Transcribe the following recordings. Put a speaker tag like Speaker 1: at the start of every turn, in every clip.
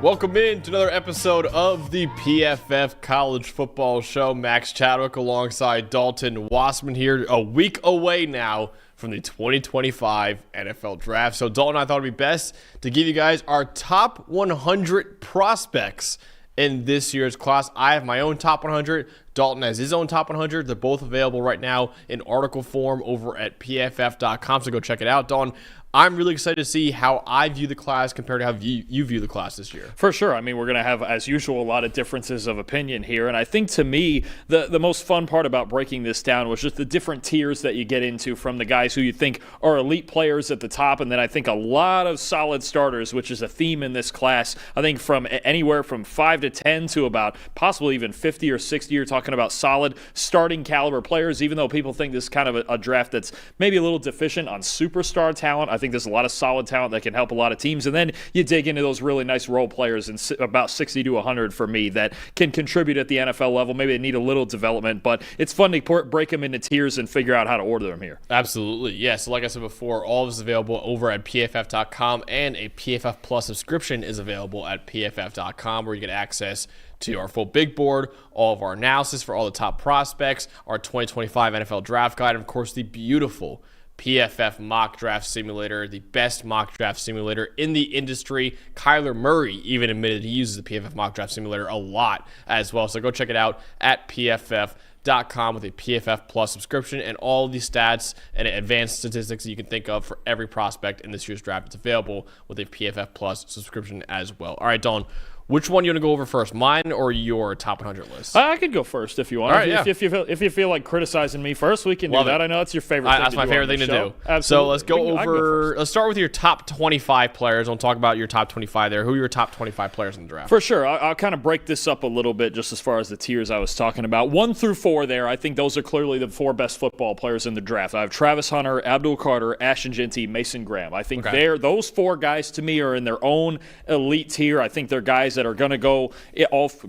Speaker 1: Welcome in to another episode of the PFF College Football Show. Max Chadwick alongside Dalton Wasserman here, a week away now from the 2025 NFL Draft. So Dalton and I thought it'd be best to give you guys our top 100 prospects in this year's class. I have my own top 100. Dalton has his own top 100. They're both available right now in article form over at pff.com, so go check it out. Dalton, I'm really excited to see how I view the class compared to how you view the class this year.
Speaker 2: For sure. I mean, we're going to have, as usual, a lot of differences of opinion here. And I think, to me, the most fun part about breaking this down was just the different tiers that you get into, from the guys who you think are elite players at the top, and then I think a lot of solid starters, which is a theme in this class. I think from anywhere from 5 to 10 to about possibly even 50 or 60, you're talking about solid starting caliber players, even though people think this is kind of a draft that's maybe a little deficient on superstar talent. I think there's a lot of solid talent that can help a lot of teams. And then you dig into those really nice role players, and about 60 to 100 for me, that can contribute at the NFL level. Maybe they need a little development, but it's fun to break them into tiers and figure out how to order them here.
Speaker 1: Absolutely. Yeah, so like I said before, all of this is available over at pff.com, and a PFF Plus subscription is available at pff.com, where you get access to our full big board, all of our analysis for all the top prospects, our 2025 NFL Draft Guide, and of course the beautiful PFF Mock Draft Simulator, the best mock draft simulator in the industry. Kyler Murray even admitted he uses the PFF Mock Draft Simulator a lot as well. So go check it out at pff.com with a PFF Plus subscription, and all the stats and advanced statistics that you can think of for every prospect in this year's draft. It's available with a PFF Plus subscription as well. All right, Don, which one you want to go over first, mine or your top 100 list?
Speaker 2: I could go first if you want.
Speaker 1: All right,
Speaker 2: if you feel like criticizing me first, we can do that. I know that's your favorite thing to do.
Speaker 1: That's my favorite thing to do.
Speaker 2: Absolutely.
Speaker 1: So let's go over. Let's start with your top 25 players. We'll talk about your top 25 there. Who are your top 25 players in the draft?
Speaker 2: For sure. I'll kind of break this up a little bit just as far as the tiers I was talking about. 1 through 4 there, I think those are clearly the 4 best football players in the draft. I have Travis Hunter, Abdul Carter, Ashton Jeanty, Mason Graham. I think those 4 guys to me are in their own elite tier. I think they're guys that are going to go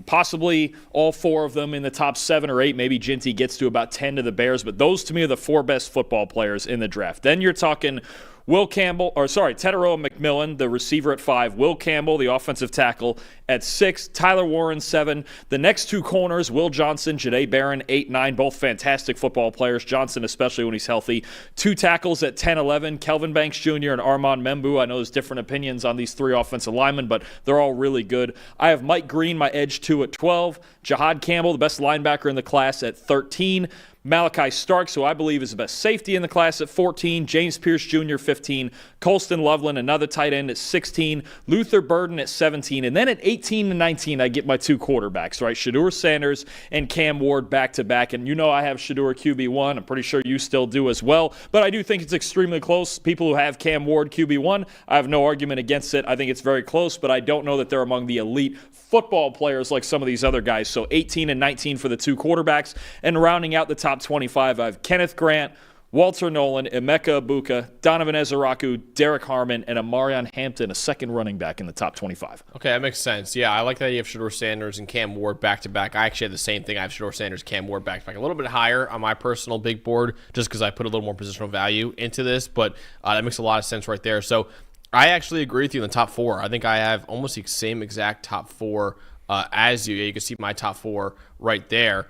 Speaker 2: possibly all 4 of them in the top 7 or 8. Maybe Jeanty gets to about 10 to the Bears, but those to me are the 4 best football players in the draft. Then you're talking Tetairoa McMillan, the receiver at 5, Will Campbell, the offensive tackle, at 6, Tyler Warren 7. The next 2 corners, Will Johnson, Jahdae Barron 8, 9, both fantastic football players. Johnson especially when he's healthy. 2 tackles at 10, 11, Kelvin Banks Jr. and Armand Membu. I know there's different opinions on these 3 offensive linemen, but they're all really good. I have Mike Green, my edge 2, at 12, Jahad Campbell, the best linebacker in the class, at 13, Malachi Starks, who I believe is the best safety in the class, at 14. James Pierce Jr., 15. Colston Loveland, another tight end, at 16. Luther Burden at 17. And then at 18 and 19, I get my 2 quarterbacks, right? Shedeur Sanders and Cam Ward back-to-back. And you know I have Shedeur QB1. I'm pretty sure you still do as well. But I do think it's extremely close. People who have Cam Ward QB1, I have no argument against it. I think it's very close, but I don't know that they're among the elite football players like some of these other guys. So 18 and 19 for the 2 quarterbacks. And rounding out the top 25, I have Kenneth Grant, Walter Nolan, Emeka Ibuka, Donovan Ezeraku, Derek Harmon, and Amarion Hampton, a second running back in the top 25.
Speaker 1: Okay, that makes sense. Yeah, I like that you have Shedeur Sanders and Cam Ward back-to-back. I actually have the same thing. I have Shedeur Sanders, Cam Ward back-to-back. A little bit higher on my personal big board just because I put a little more positional value into this, but that makes a lot of sense right there. So I actually agree with you in the top 4. I think I have almost the same exact top 4 as you. You can see my top 4 right there.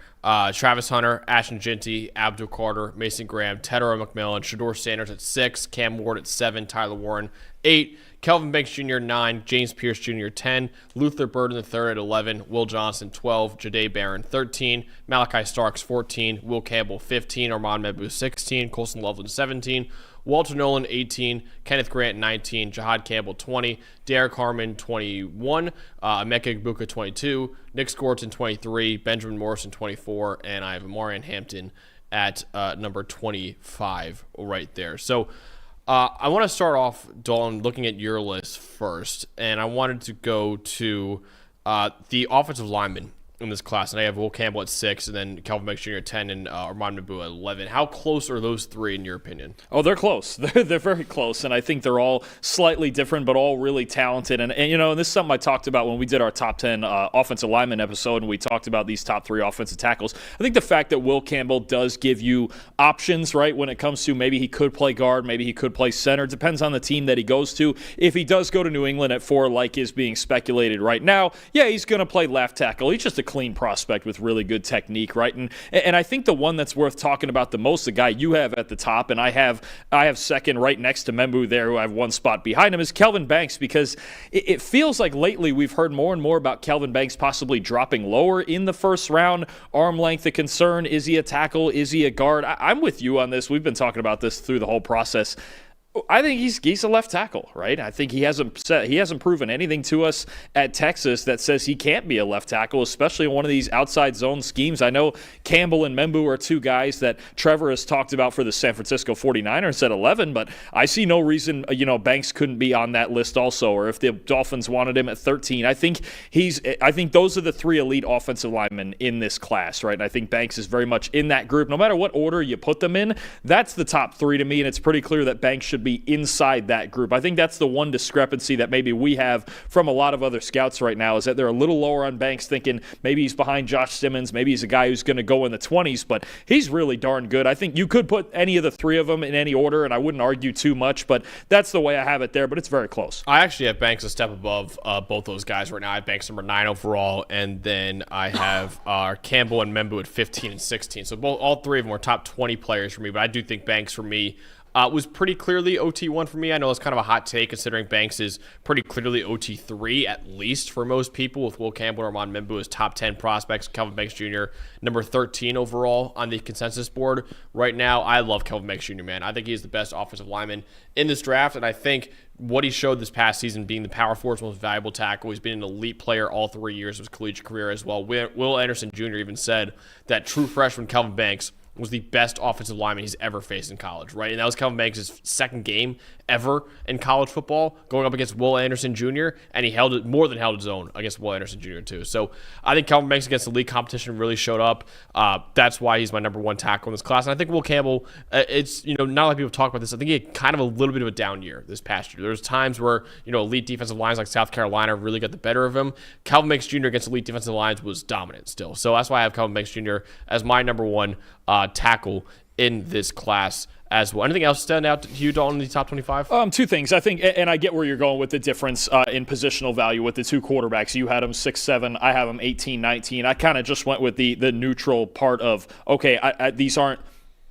Speaker 1: Travis Hunter, Ashton Jeanty, Abdul Carter, Mason Graham, Tetairoa McMillan, Shedeur Sanders at 6, Cam Ward at 7, Tyler Warren 8, Kelvin Banks Jr. 9, James Pierce Jr. 10, Luther Burden III at 11, Will Johnson 12, Jahdae Barron 13, Malachi Starks 14, Will Campbell 15, Armand Membu 16, Colston Loveland 17, Walter Nolan 18, Kenneth Grant 19, Jahad Campbell 20, Derek Harmon 21, Emeka Ibuka 22, Nick Scorton 23, Benjamin Morrison 24, and I have Amarion Hampton at number 25 right there. So I want to start off, Dawn, looking at your list first, and I wanted to go to the offensive linemen in this class, and I have Will Campbell at 6, and then Kelvin Banks Jr. at 10, and Armand Nabou at 11. How close are those three in your opinion?
Speaker 2: Oh, they're close. They're very close, and I think they're all slightly different, but all really talented. And this is something I talked about when we did our top 10 offensive lineman episode, and we talked about these top 3 offensive tackles. I think the fact that Will Campbell does give you options, right, when it comes to maybe he could play guard, maybe he could play center. Depends on the team that he goes to. If he does go to New England at 4, like is being speculated right now, yeah, he's going to play left tackle. He's just a clean prospect with really good technique, right? And I think the one that's worth talking about the most, the guy you have at the top, and I have second right next to Membou there, who I have one spot behind him, is Kelvin Banks, because it feels like lately we've heard more and more about Kelvin Banks possibly dropping lower in the first round. Arm length a concern. Is he a tackle? Is he a guard? I'm with you on this. We've been talking about this through the whole process. I think he's a left tackle, right? I think he hasn't proven anything to us at Texas that says he can't be a left tackle, especially in one of these outside zone schemes. I know Campbell and Membou are 2 guys that Trevor has talked about for the San Francisco 49ers at 11, but I see no reason, Banks couldn't be on that list also, or if the Dolphins wanted him at 13. I think those are the 3 elite offensive linemen in this class, right? And I think Banks is very much in that group. No matter what order you put them in, that's the top 3 to me, and it's pretty clear that Banks should be inside that group. I think that's the one discrepancy that maybe we have from a lot of other scouts right now, is that they're a little lower on Banks, thinking maybe he's behind Josh Simmons, maybe he's a guy who's going to go in the 20s, but he's really darn good. I think you could put any of the 3 of them in any order, and I wouldn't argue too much, but that's the way I have it there, but it's very close.
Speaker 1: I actually have Banks a step above both those guys right now. I have Banks number 9 overall, and then I have Campbell and Membou at 15 and 16. So all 3 of them are top 20 players for me, but I do think Banks for me was pretty clearly OT1 for me. I know it's kind of a hot take considering Banks is pretty clearly OT3 at least for most people, with Will Campbell or Armand Membou as top 10 prospects. Kelvin Banks Jr. number 13 overall on the consensus board right now. I love Kelvin Banks Jr., man. I think he is the best offensive lineman in this draft, and I think what he showed this past season, being the power forward's most valuable tackle, he's been an elite player all 3 years of his collegiate career as well. Will Anderson Jr. even said that true freshman Kelvin Banks was the best offensive lineman he's ever faced in college, right? And that was Kelvin Banks' second game ever in college football, going up against Will Anderson Jr., and he more than held his own against Will Anderson Jr. too. So I think Kelvin Banks against the league competition really showed up. That's why he's my number 1 tackle in this class. And I think Will Campbell, it's, not a lot of people talk about this. I think he had kind of a little bit of a down year this past year. There's times where, elite defensive lines like South Carolina really got the better of him. Kelvin Banks Jr. against elite defensive lines was dominant still. So that's why I have Kelvin Banks Jr. as my number 1 tackle in this class as well. Anything else stand out to you, Dalton, in the top 25?
Speaker 2: 2 things. I think, and I get where you're going with the difference in positional value with the 2 quarterbacks. You had them 6-7. I have them 18-19. I kind of just went with the neutral part of, okay, these aren't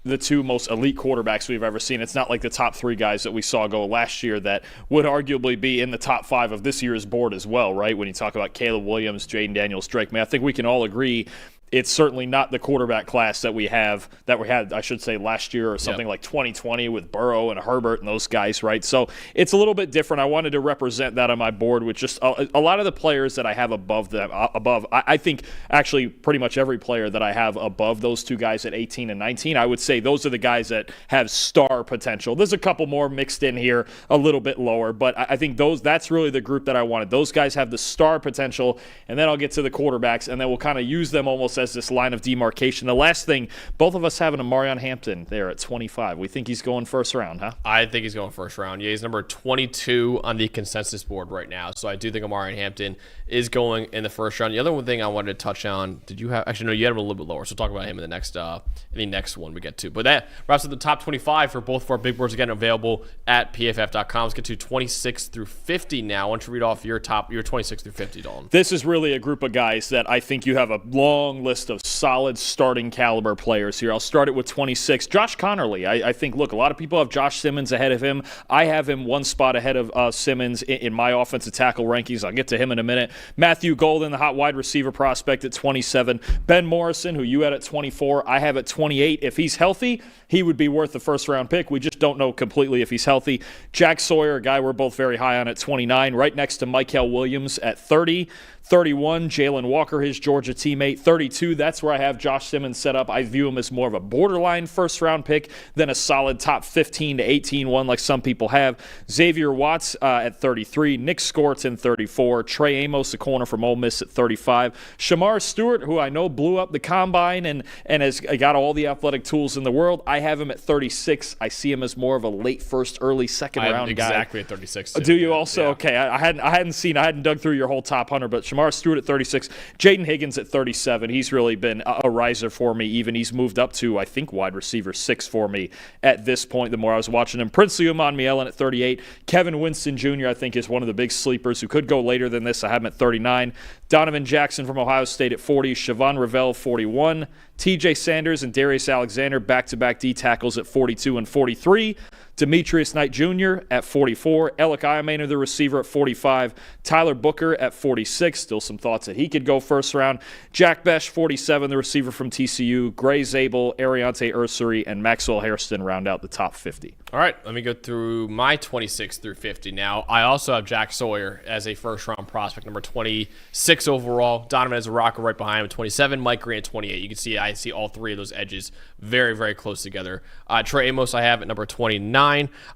Speaker 2: the 2 most elite quarterbacks we've ever seen. It's not like the top 3 guys that we saw go last year that would arguably be in the top 5 of this year's board as well, right? When you talk about Caleb Williams, Jaden Daniels, Drake May, I think we can all agree it's certainly not the quarterback class that we had, I should say, last year or something like 2020 with Burrow and Herbert and those guys, right? So it's a little bit different. I wanted to represent that on my board with just a lot of the players that I have above them. I think actually pretty much every player that I have above those 2 guys at 18 and 19, I would say those are the guys that have star potential. There's a couple more mixed in here a little bit lower, but I think that's really the group that I wanted. Those guys have the star potential, and then I'll get to the quarterbacks, and then we'll kind of use them almost as this line of demarcation. The last thing, both of us have an Amarion Hampton there at 25. We think he's going first round, huh?
Speaker 1: I think he's going first round. Yeah, he's number 22 on the consensus board right now. So I do think Amarion Hampton is going in the first round. The other one thing I wanted to touch on, you had him a little bit lower, so we'll talk about him in the next one we get to. But that wraps up the top 25 for both of our big boards, again available at pff.com. Let's get to 26 through 50 now. Why don't you read off your 26 through 50, Dalton?
Speaker 2: This is really a group of guys that I think you have a long list of solid starting caliber players here. I'll start it with 26. Josh Connerly. I think, look, a lot of people have Josh Simmons ahead of him. I have him 1 spot ahead of Simmons in my offensive tackle rankings. I'll get to him in a minute. Matthew Golden, the hot wide receiver prospect at 27. Ben Morrison, who you had at 24, I have at 28. If he's healthy, he would be worth the first-round pick. We just don't know completely if he's healthy. Jack Sawyer, a guy we're both very high on at 29, right next to Mykel Williams at 30. 31, Jalen Walker, his Georgia teammate. 32, 32, that's where I have Josh Simmons set up. I view him as more of a borderline first-round pick than a solid top 15 to 18 one like some people have. Xavier Watts at 33, Nick Skorton 34, Trey Amos, the corner from Ole Miss at 35, Shamar Stewart, who I know blew up the combine and has got all the athletic tools in the world. I have him at 36. I see him as more of a late first, early second round guy.
Speaker 1: Exactly at 36. Too.
Speaker 2: Do you also? Yeah. Okay, I hadn't dug through your whole top 100, but Shamar Stewart at 36, Jaden Higgins at 37. He's really been a riser for me. Even he's moved up to, I think, wide receiver 6 for me at this point. The more I was watching him, Princely Umanmielen at 38, Kevin Winston Jr. I think is one of the big sleepers who could go later than this. I have him at 39. Donovan Jackson from Ohio State at 40, Siobhan Revelle 41, T.J. Sanders and Darius Alexander back-to-back D tackles at 42 and 43. Demetrius Knight Jr. at 44, Alec Iamaner, the receiver, at 45, Tyler Booker at 46, still some thoughts that he could go first round, Jack Besh, 47, the receiver from TCU, Gray Zabel, Ariante Ursary, and Maxwell Hairston round out the top 50.
Speaker 1: All right, let me go through my 26 through 50 now. I also have Jack Sawyer as a first-round prospect, number 26 overall. Donovan as a rocker right behind him, 27. Mike Green at 28. You can see I see all three of those edges very, very close together. Trey Amos I have at number 29.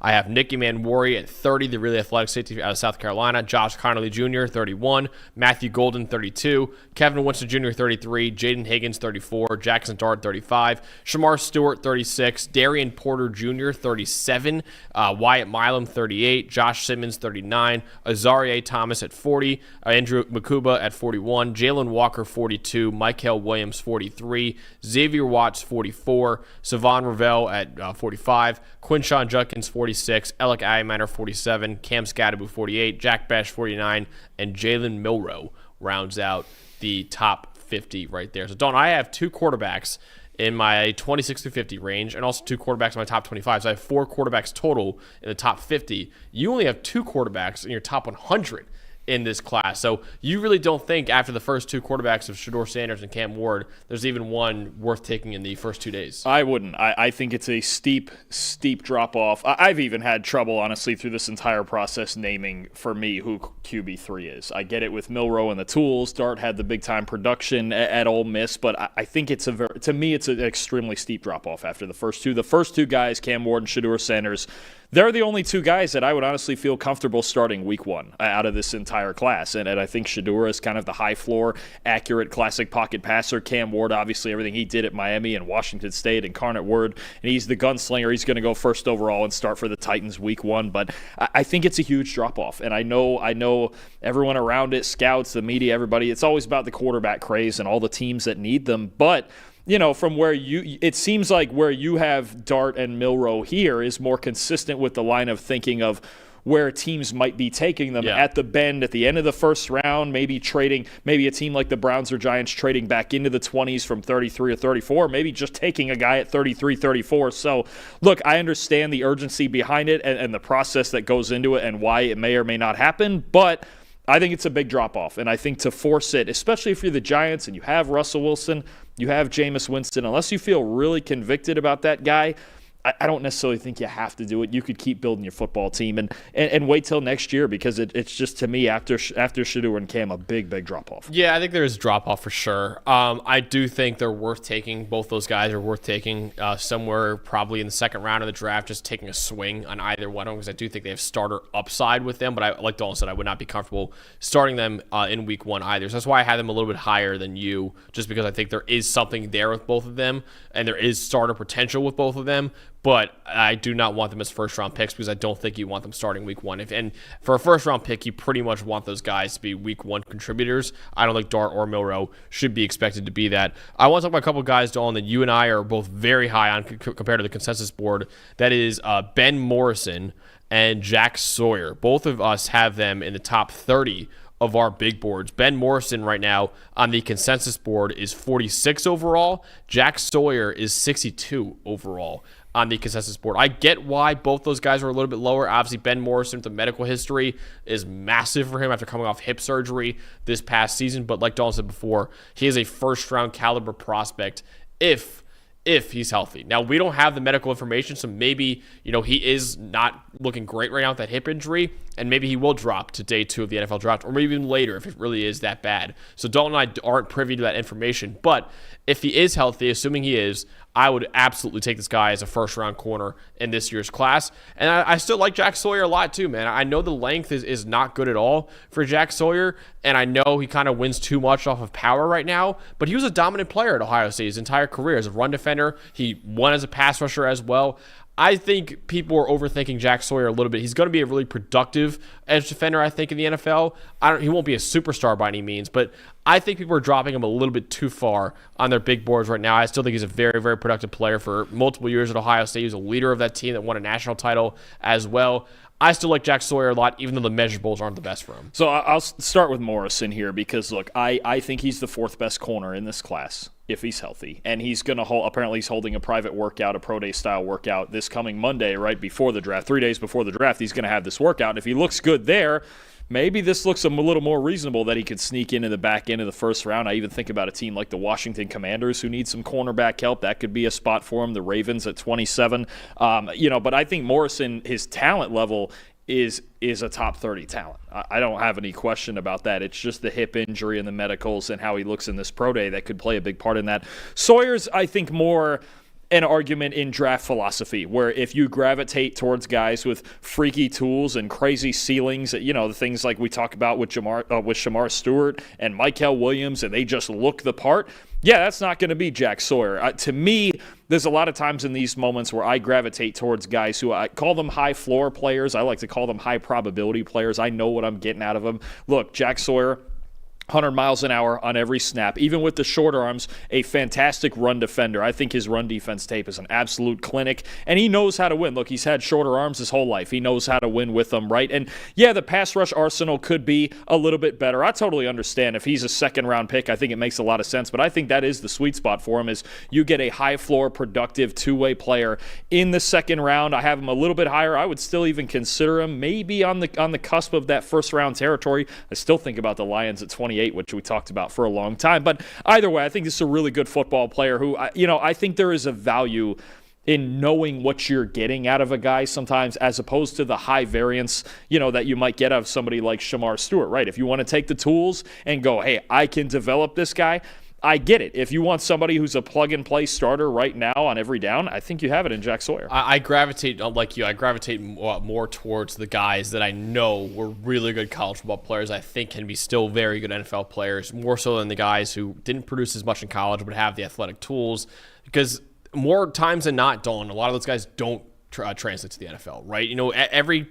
Speaker 1: I have Nicky Manwari at 30, the really athletic safety out of South Carolina. Josh Connolly Jr., 31. Matthew Golden, 32. Kevin Winston Jr., 33. Jaden Higgins, 34. Jackson Dart, 35. Shamar Stewart, 36. Darian Porter Jr., 37. Wyatt Milam, 38. Josh Simmons, 39. Azaria Thomas at 40. Andrew Makuba at 41. Jalen Walker, 42. Michael Williams, 43. Xavier Watts, 44. Savon Revelle at 45. Quinshawn Judkins, 46. Alec Iamaner, 47. Cam Scadaboo, 48. Jack Besh, 49. And Jalen Milroe rounds out the top 50 right there. So, Don, I have two quarterbacks in my 26 to 50 range and also two quarterbacks in my top 25. So I have four quarterbacks total in the top 50. You only have two quarterbacks in your top 100 in this class. So you really don't think after the first two quarterbacks of Shedeur Sanders and Cam Ward, there's even one worth taking in the first 2 days?
Speaker 2: I wouldn't. I think it's a steep drop-off. I've even had trouble, honestly, through this entire process naming, for me, who QB3 is. I get it with Milroe and the tools. Dart had the big-time production at Ole Miss, but I think it's to me, it's an extremely steep drop-off after the first two. The first two guys, Cam Ward and Shedeur Sanders, they're the only two guys that I would honestly feel comfortable starting week one out of this entire class. And I think Shedeur is kind of the high floor, accurate, classic pocket passer. Cam Ward, obviously, everything he did at Miami and Washington State, Incarnate Word, and he's the gunslinger. He's going to go first overall and start for the Titans week one. But I think it's a huge drop-off. And I know everyone around it, scouts, the media, everybody, it's always about the quarterback craze and all the teams that need them. But from where it seems like where you have Dart and Milroe here is more consistent with the line of thinking of where teams might be taking them at the bend at the end of the first round, maybe a team like the Browns or Giants trading back into the 20s from 33 or 34, maybe just taking a guy at 33, 34. So, look, I understand the urgency behind it and the process that goes into it and why it may or may not happen, but I think it's a big drop-off, and I think to force it, especially if you're the Giants and you have Russell Wilson, you have Jameis Winston, unless you feel really convicted about that guy, I don't necessarily think you have to do it. You could keep building your football team and wait till next year because it's just, to me, after Shedeur and Cam, a big drop-off.
Speaker 1: Yeah, I think there is a drop-off for sure. I do think they're worth taking. Both those guys are worth taking somewhere probably in the second round of the draft, just taking a swing on either one of them because I do think they have starter upside with them. But like Dalton said, I would not be comfortable starting them in week one either. So that's why I had them a little bit higher than you, just because I think there is something there with both of them and there is starter potential with both of them. But I do not want them as first-round picks because I don't think you want them starting week one. And for a first-round pick, you pretty much want those guys to be week one contributors. I don't think Dart or Milroe should be expected to be that. I want to talk about a couple of guys, Dalton, that you and I are both very high on compared to the consensus board. That is Ben Morrison and Jack Sawyer. Both of us have them in the top 30 of our big boards. Ben Morrison right now on the consensus board is 46 overall. Jack Sawyer is 62 overall on the consensus board. I get why both those guys are a little bit lower. Obviously, Ben Morrison, the medical history is massive for him after coming off hip surgery this past season. But like Dalton said before, he is a first-round caliber prospect if he's healthy. Now, we don't have the medical information, so maybe, he is not looking great right now with that hip injury. and maybe he will drop to day 2 of the NFL draft, or maybe even later if it really is that bad. So Dalton and I aren't privy to that information, but if he is healthy, assuming he is, I would absolutely take this guy as a first-round corner in this year's class. And I still like Jack Sawyer a lot too, man. I know the length is not good at all for Jack Sawyer, and I know he kind of wins too much off of power right now, but he was a dominant player at Ohio State his entire career as a run defender. He won as a pass rusher as well. I think people are overthinking Jack Sawyer a little bit. He's going to be a really productive edge defender, I think, in the NFL. He won't be a superstar by any means, but I think people are dropping him a little bit too far on their big boards right now. I still think he's a very, very productive player for multiple years at Ohio State. He was a leader of that team that won a national title as well. I still like Jack Sawyer a lot, even though the measurables aren't the best for him.
Speaker 2: So I'll start with Morrison here because, look, I think he's the 4th best corner in this class if he's healthy. And he's going to hold, apparently he's holding a private workout, a pro day style workout this coming Monday, right before the draft. 3 days before the draft, he's going to have this workout. And if he looks good there, maybe this looks a little more reasonable that he could sneak into the back end of the first round. I even think about a team like the Washington Commanders who need some cornerback help. That could be a spot for him. The Ravens at 27. But I think Morrison, his talent level is a top 30 talent. I don't have any question about that. It's just the hip injury and the medicals and how he looks in this pro day that could play a big part in that. Sawyer's, I think, more an argument in draft philosophy, where if you gravitate towards guys with freaky tools and crazy ceilings, the things like we talk about with Shamar Stewart and Mykel Williams, and they just look the part, yeah, that's not going to be Jack Sawyer. To me, there's a lot of times in these moments where I gravitate towards guys who I call them high floor players. I like to call them high probability players. I know what I'm getting out of them. Look, Jack Sawyer, 100 miles an hour on every snap. Even with the short arms, a fantastic run defender. I think his run defense tape is an absolute clinic, and he knows how to win. Look, he's had shorter arms his whole life. He knows how to win with them, right? And yeah, the pass rush arsenal could be a little bit better. I totally understand. If he's a second-round pick, I think it makes a lot of sense, but I think that is the sweet spot for him is you get a high-floor, productive, two-way player in the second round. I have him a little bit higher. I would still even consider him maybe on the cusp of that first-round territory. I still think about the Lions at 28, which we talked about for a long time. But either way, I think this is a really good football player who, I think there is a value in knowing what you're getting out of a guy sometimes as opposed to the high variance, that you might get out of somebody like Shamar Stewart, right? If you want to take the tools and go, hey, I can develop this guy, I get it. If you want somebody who's a plug-and-play starter right now on every down, I think you have it in Jack Sawyer.
Speaker 1: I gravitate, like you, more towards the guys that I know were really good college football players. I think can be still very good NFL players, more so than the guys who didn't produce as much in college but have the athletic tools. Because more times than not, Dalton, a lot of those guys don't translate to the NFL, right? Every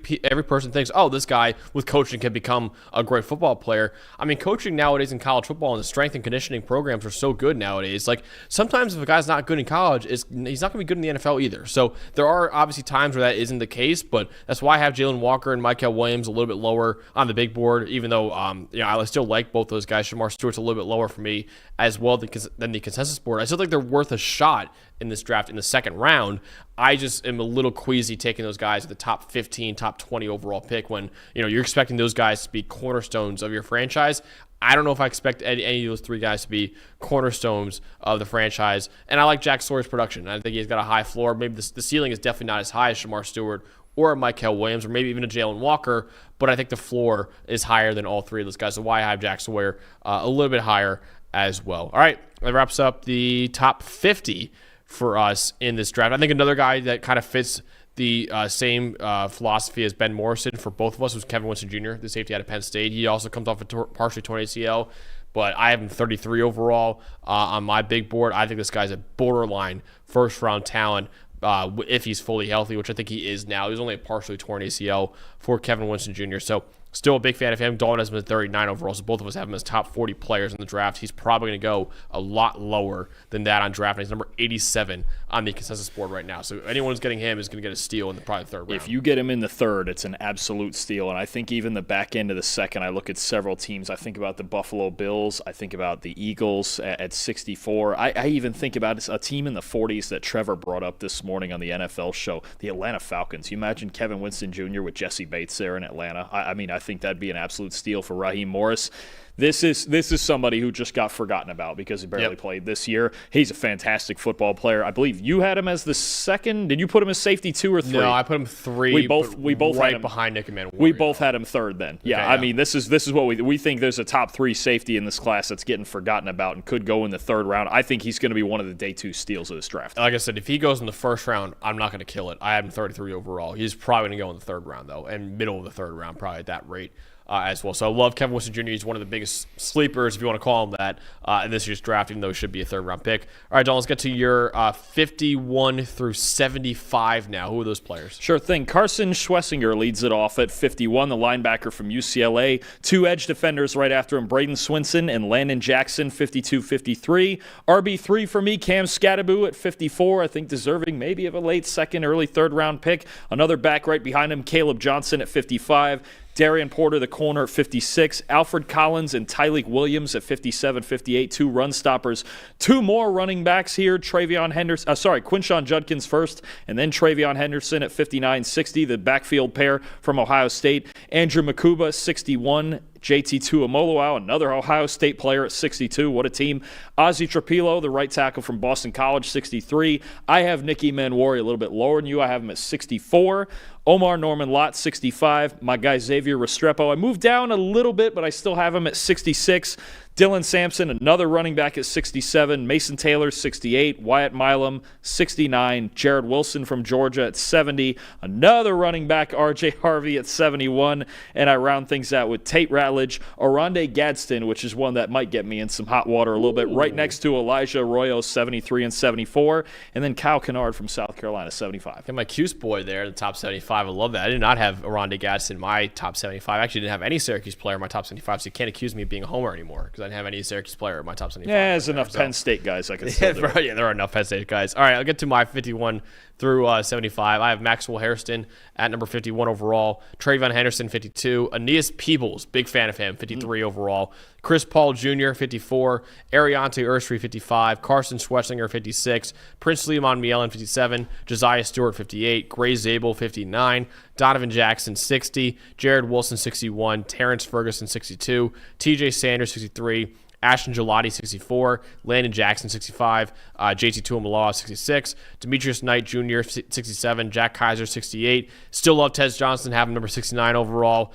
Speaker 1: person thinks, oh, this guy with coaching can become a great football player. I mean, coaching nowadays in college football and the strength and conditioning programs are so good nowadays. Like, sometimes if a guy's not good in college, he's not going to be good in the NFL either. So there are obviously times where that isn't the case, but that's why I have Jalen Walker and Mykel Williams a little bit lower on the big board, even though I still like both those guys. Shamar Stewart's a little bit lower for me as well than the consensus board. I still think they're worth a shot in this draft in the second round. I just am a little queasy taking those guys at the top 15, top 20 overall pick when you're expecting those guys to be cornerstones of your franchise. I don't know if I expect any of those three guys to be cornerstones of the franchise. And I like Jack Sawyer's production. I think he's got a high floor. Maybe the ceiling is definitely not as high as Shamar Stewart or Mykel Williams or maybe even a Jalen Walker, but I think the floor is higher than all three of those guys. So why I have Jack Sawyer a little bit higher as well. All right, that wraps up the top 50 for us in this draft. I think another guy that kind of fits the same philosophy as Ben Morrison for both of us was Kevin Winston Jr., the safety out of Penn State. He also comes off a partially torn ACL, but I have him 33 overall on my big board. I think this guy's a borderline first-round talent if he's fully healthy, which I think he is now. He's only a partially torn ACL for Kevin Winston Jr., so still a big fan of him. Dalton has him at 39 overall, so both of us have him as top 40 players in the draft. He's probably going to go a lot lower than that on draft. He's number 87 on the consensus board right now. So anyone who's getting him is going to get a steal in the probably third round.
Speaker 2: If you get him in the third, it's an absolute steal. And I think even the back end of the second, I look at several teams. I think about the Buffalo Bills. I think about the Eagles at 64. I even think about a team in the 40s that Trevor brought up this morning on the NFL show, the Atlanta Falcons. You imagine Kevin Winston Jr. with Jesse Bates there in Atlanta. I I think that'd be an absolute steal for Raheem Morris. This is somebody who just got forgotten about because he barely played this year. He's a fantastic football player. I believe you had him as the second. Did you put him as safety 2 or 3?
Speaker 1: No, I put him 3.
Speaker 2: We both
Speaker 1: right
Speaker 2: had him
Speaker 1: behind Nick Emmanuel.
Speaker 2: We both had him 3rd then. Yeah,
Speaker 1: Okay,
Speaker 2: I mean this is what we think. There's a top 3 safety in this class that's getting forgotten about and could go in the 3rd round. I think he's going to be one of the day 2 steals of this draft.
Speaker 1: Like I said, if he goes in the 1st round, I'm not going to kill it. I have him 33 overall. He's probably going to go in the 3rd round though, and middle of the 3rd round probably at that rate. As well. So I love Kevin Winston Jr. He's one of the biggest sleepers, if you want to call him that, in this year's draft, even though he should be a 3rd-round pick. All right, Dalton, let's get to your 51 through 75 now. Who are those players?
Speaker 2: Sure thing. Carson Schlesinger leads it off at 51, the linebacker from UCLA. 2 edge defenders right after him, Braden Swinson and Landon Jackson, 52-53. RB3 for me, Cam Scattaboo at 54. I think deserving maybe of a late 2nd, early 3rd-round pick. Another back right behind him, Caleb Johnson at 55. Darian Porter, the corner, at 56. Alfred Collins and Tyleek Williams at 57, 58. 2 run stoppers. 2 more running backs here. Quinshon Judkins first, and then Travion Henderson at 59, 60. The backfield pair from Ohio State. Andrew Makuba, 61. JT Tuimoloau, another Ohio State player at 62. What a team. Ozzie Trapilo, the right tackle from Boston College, 63. I have Nicky Manwari a little bit lower than you. I have him at 64. Omar Norman Lott, 65. My guy Xavier Restrepo. I moved down a little bit, but I still have him at 66. Dylan Sampson, another running back at 67. Mason Taylor, 68. Wyatt Milam, 69. Jared Wilson from Georgia at 70. Another running back, R.J. Harvey at 71. And I round things out with Tate Ratledge, Oronde Gadsden, which is one that might get me in some hot water a little bit, right next to Elijah Arroyo, 73 and 74. And then Kyle Kennard from South Carolina, 75.
Speaker 1: Got my Cuse boy there in the top 75. I love that. I did not have Oronde Gadsden in my top 75. I actually didn't have any Syracuse player in my top 75, so you can't accuse me of being a homer anymore because I didn't have any Syracuse player in my top 75.
Speaker 2: Yeah, there's enough Penn State guys I can still do.
Speaker 1: Yeah, there are enough Penn State guys. All right, I'll get to my 51 through 75. I have Maxwell Hairston at number 51 overall. Travion Henderson, 52. Aeneas Peebles, big fan of him, 53 overall. Chris Paul Jr., 54. Ariante Ursery, 55. Carson Schlesinger, 56. Princely Monmielen, 57. Josiah Stewart, 58. Gray Zabel, 59. Donovan Jackson, 60. Jared Wilson, 61. Terrence Ferguson, 62. TJ Sanders, 63. Ashton Gelati, 64. Landon Jackson, 65. JT Tuimoloau, 66. Demetrius Knight Jr., 67. Jack Kaiser, 68. Still love Tez Johnson, having number 69 overall.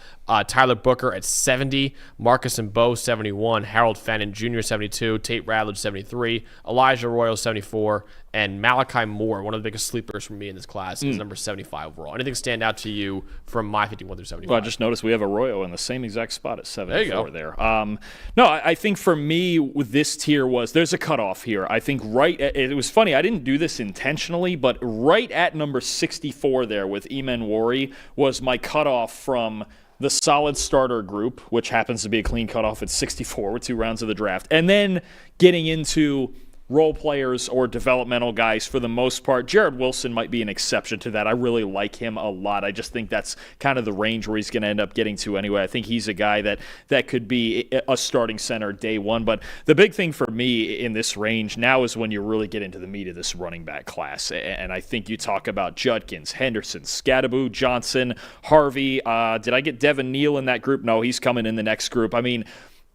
Speaker 1: Tyler Booker at 70. Marcus Mbow, 71. Harold Fenton Jr., 72. Tate Ratledge, 73. Elijah Arroyo, 74. And Malachi Moore, one of the biggest sleepers for me in this class, is number 75 overall. Anything stand out to you from my 51 through 75?
Speaker 2: Well, I just noticed we have Arroyo in the same exact spot at 74 there.
Speaker 1: No,
Speaker 2: I think for me, with this tier there's a cutoff here. I think it was funny, I didn't do this intentionally, but right at number 64 there with Eman Wari was my cutoff from the solid starter group, which happens to be a clean cutoff at 64 with 2 rounds of the draft, and then getting into role players or developmental guys for the most part. Jared Wilson might be an exception to that. I really like him a lot. I just think that's kind of the range where he's going to end up getting to anyway. I think he's a guy that could be a starting center day one. But the big thing for me in this range now is when you really get into the meat of this running back class. And I think you talk about Judkins, Henderson, Scattaboo, Johnson, Harvey. Did I get Devin Neal in that group? No, he's coming in the next group. I mean,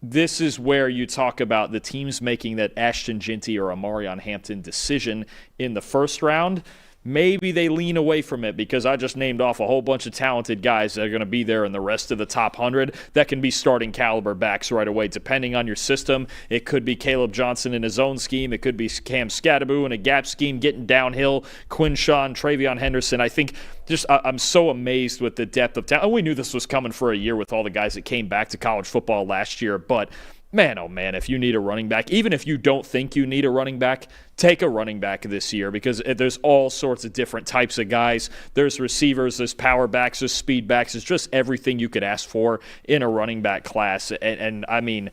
Speaker 2: this is where you talk about the teams making that Ashton Ginty or Amarion Hampton decision in the first round. Maybe they lean away from it because I just named off a whole bunch of talented guys that are going to be there in the rest of the top 100 that can be starting caliber backs right away. Depending on your system, it could be Caleb Johnson in his own scheme. It could be Cam Scattaboo in a gap scheme, getting downhill. Quinshon, Travion Henderson. I think I'm so amazed with the depth of talent. We knew this was coming for a year with all the guys that came back to college football last year, but man, oh man, if you need a running back, even if you don't think you need a running back, take a running back this year because there's all sorts of different types of guys. There's receivers, there's power backs, there's speed backs. It's just everything you could ask for in a running back class. And I mean,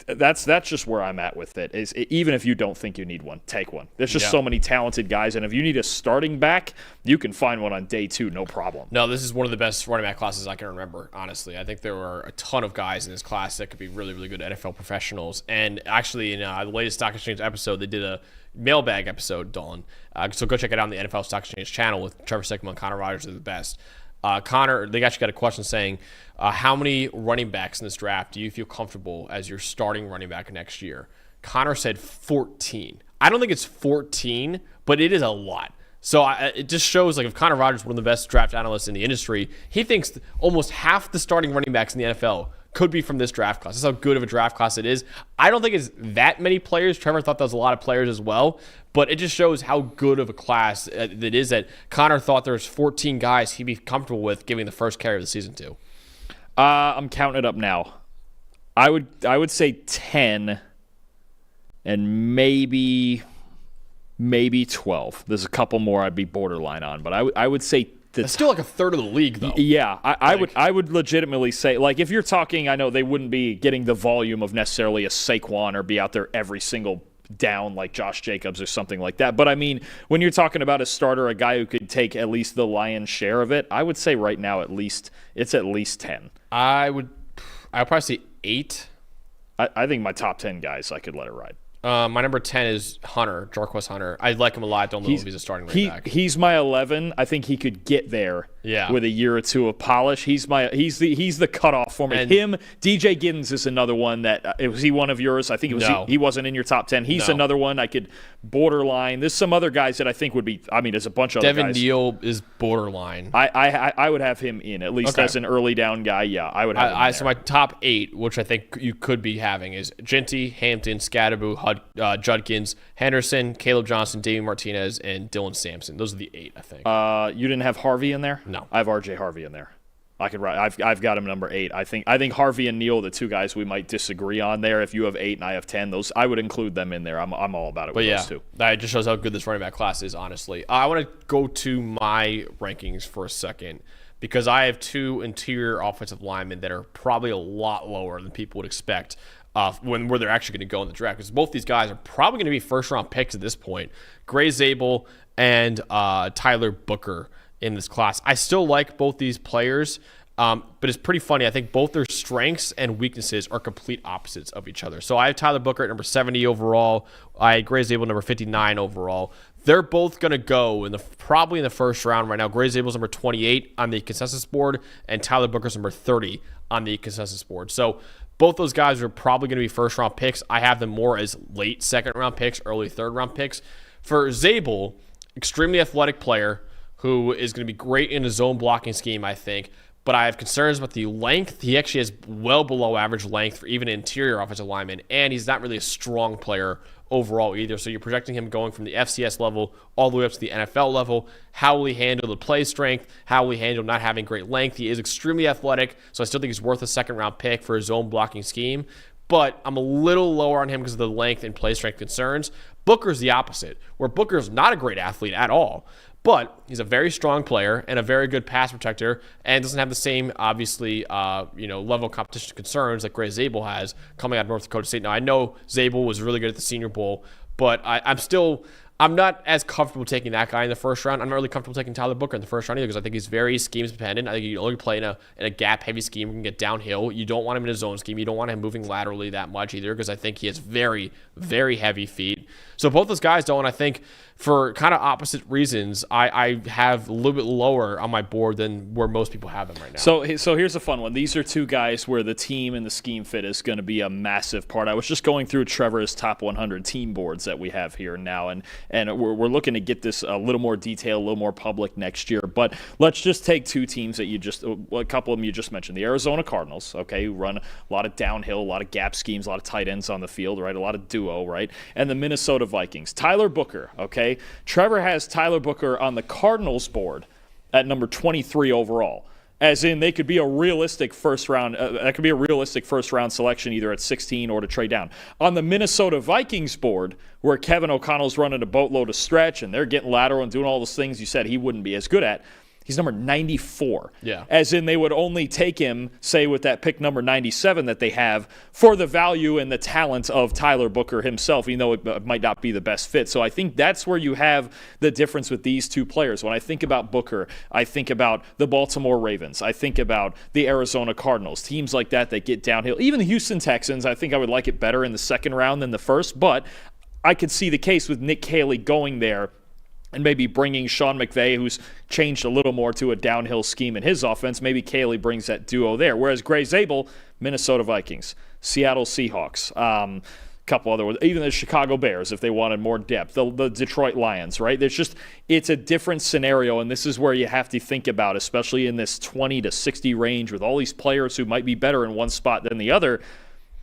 Speaker 2: that's just where I'm at with it. Even if you don't think you need one, take one. There's just so many talented guys, and if you need a starting back, you can find one on day 2, no problem.
Speaker 1: No, this is one of the best running back classes I can remember, honestly. I think there were a ton of guys in this class that could be really, really good NFL professionals. And actually, in the latest Stock Exchange episode, they did a mailbag episode, Dalton. So go check it out on the NFL Stock Exchange channel with Trevor Sickman and Connor Rogers are the best. Connor, they actually got a question saying, how many running backs in this draft do you feel comfortable as your starting running back next year? Connor said 14. I don't think it's 14, but it is a lot. So it just shows, like, if Connor Rogers is one of the best draft analysts in the industry, he thinks almost half the starting running backs in the NFL could be from this draft class. That's how good of a draft class it is. I don't think it's that many players. Trevor thought that was a lot of players as well, but it just shows how good of a class it is that Connor thought there was 14 guys he'd be comfortable with giving the first carry of the season to.
Speaker 2: I'm counting it up now. I would say 10 and maybe 12. There's a couple more I'd be borderline on, but I would say
Speaker 1: that's still like a third of the league, though.
Speaker 2: Yeah, I would legitimately say, like, if you're talking, I know they wouldn't be getting the volume of necessarily a Saquon or be out there every single down like Josh Jacobs or something like that. But I mean, when you're talking about a starter, a guy who could take at least the lion's share of it, I would say right now it's at least 10.
Speaker 1: I'd probably say 8.
Speaker 2: I think my top 10 guys I could let it ride.
Speaker 1: My number 10 is Hunter, Jarquez Hunter. I like him a lot. Don't know if he's a starting running back.
Speaker 2: He's my 11. I think he could get there with a year or two of polish. He's the cutoff for me. Him, DJ Giddens is another one that was he one of yours? I think it was. No. He wasn't in your top 10. He's another one I could borderline. There's some other guys that I think would be. I mean, there's a bunch of other guys.
Speaker 1: Devin Neal is borderline.
Speaker 2: I would have him in at least as an early down guy. Yeah, I would have him in
Speaker 1: so my top 8, which I think you could be having, is Genty, Hampton, Scadaboo, Judkins, Henderson, Caleb Johnson, Davey Martinez, and Dylan Sampson. Those are the 8, I think.
Speaker 2: You didn't have Harvey in there?
Speaker 1: No.
Speaker 2: I have RJ Harvey in there. I could write. I've got him number 8. I think Harvey and Neal, the two guys we might disagree on there. If you have 8 and I have 10, those I would include them in there. I'm all about it with those two.
Speaker 1: That just shows how good this running back class is, honestly. I want to go to my rankings for a second because I have 2 interior offensive linemen that are probably a lot lower than people would expect where they're actually going to go in the draft. Because both these guys are probably going to be first-round picks at this point. Gray Zabel and Tyler Booker in this class. I still like both these players, but it's pretty funny. I think both their strengths and weaknesses are complete opposites of each other. So I have Tyler Booker at number 70 overall. I had Gray Zabel number 59 overall. They're both going to go probably in the first round right now. Gray Zabel's number 28 on the consensus board, and Tyler Booker's number 30 on the consensus board. So both those guys are probably going to be first-round picks. I have them more as late second-round picks, early third-round picks. For Zabel, extremely athletic player who is going to be great in a zone blocking scheme, I think. But I have concerns about the length. He actually has well below average length for even an interior offensive lineman, and he's not really a strong player overall either. So you're projecting him going from the FCS level all the way up to the NFL level. How will he handle the play strength? How will he handle not having great length? He is extremely athletic, so I still think he's worth a second-round pick for his zone blocking scheme. But I'm a little lower on him because of the length and play strength concerns. Booker's the opposite, where Booker's not a great athlete at all. But he's a very strong player and a very good pass protector and doesn't have the same, obviously, level of competition concerns that Gray Zabel has coming out of North Dakota State. Now, I know Zabel was really good at the Senior Bowl, but I'm not as comfortable taking that guy in the first round. I'm not really comfortable taking Tyler Booker in the first round either because I think he's very scheme dependent. I think you can only play in a gap-heavy scheme. You can get downhill. You don't want him in a zone scheme. You don't want him moving laterally that much either because I think he has very, very heavy feet. So both those guys don't, and I think for kind of opposite reasons, I have a little bit lower on my board than where most people have them right now.
Speaker 2: So here's a fun one. These are two guys where the team and the scheme fit is going to be a massive part. I was just going through Trevor's top 100 team boards that we have here now, and we're looking to get this a little more detailed, a little more public next year. But let's just take two teams that a couple of them you just mentioned. The Arizona Cardinals, okay, who run a lot of downhill, a lot of gap schemes, a lot of tight ends on the field, right, a lot of duo, right, and the Minnesota Vikings. Tyler Booker, okay. Trevor has Tyler Booker on the Cardinals board at number 23 overall. As in, they could be a realistic first round. That could be a realistic first round selection, either at 16 or to trade down. On the Minnesota Vikings board, where Kevin O'Connell's running a boatload of stretch and they're getting lateral and doing all those things you said he wouldn't be as good at, he's number 94.
Speaker 1: Yeah.
Speaker 2: As in, they would only take him, say, with that pick number 97 that they have, for the value and the talent of Tyler Booker himself, even though it might not be the best fit. So I think that's where you have the difference with these two players. When I think about Booker, I think about the Baltimore Ravens. I think about the Arizona Cardinals, teams like that get downhill. Even the Houston Texans, I think I would like it better in the second round than the first, but I could see the case with Nick Caley going there and maybe bringing Sean McVay, who's changed a little more to a downhill scheme in his offense. Maybe Caley brings that duo there. Whereas Gray Zabel, Minnesota Vikings, Seattle Seahawks, couple other ones, even the Chicago Bears if they wanted more depth, the Detroit Lions, right? It's a different scenario, and this is where you have to think about, especially in this 20 to 60 range with all these players who might be better in one spot than the other.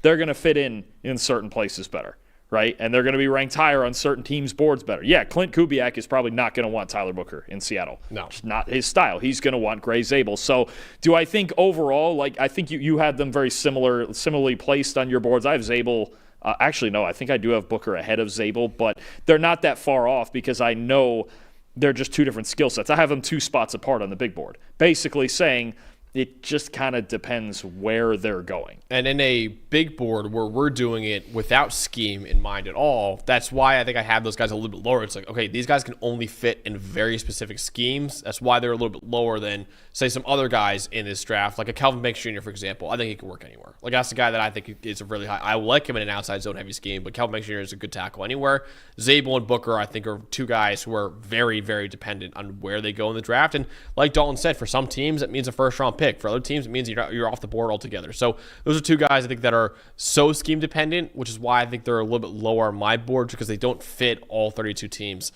Speaker 2: They're going to fit in certain places better, right? And they're going to be ranked higher on certain teams' boards better. Yeah, Clint Kubiak is probably not going to want Tyler Booker in Seattle. No. It's not his style. He's going to want Gray Zabel. So do I think overall, I think you had them very similarly placed on your boards. I have Zabel. Actually, no, I think I do have Booker ahead of Zabel, but they're not that far off because I know they're just two different skill sets. I have them 2 spots apart on the big board, basically saying it just kind of depends where they're going.
Speaker 1: And in a big board where we're doing it without scheme in mind at all, that's why I think I have those guys a little bit lower. It's like, okay, these guys can only fit in very specific schemes. That's why they're a little bit lower than, say, some other guys in this draft, like a Kelvin Banks Jr., for example. I think he can work anywhere. Like, that's the guy that I think is a really high. I like him in an outside zone heavy scheme, but Kelvin Banks Jr. is a good tackle anywhere. Zabel and Booker, I think, are 2 guys who are very, very dependent on where they go in the draft. And like Dalton said, for some teams, it means a first-round pick. For other teams, it means you're off the board altogether. So those are 2 guys I think that are so scheme dependent, which is why I think they're a little bit lower on my board, because they don't fit all 32 teams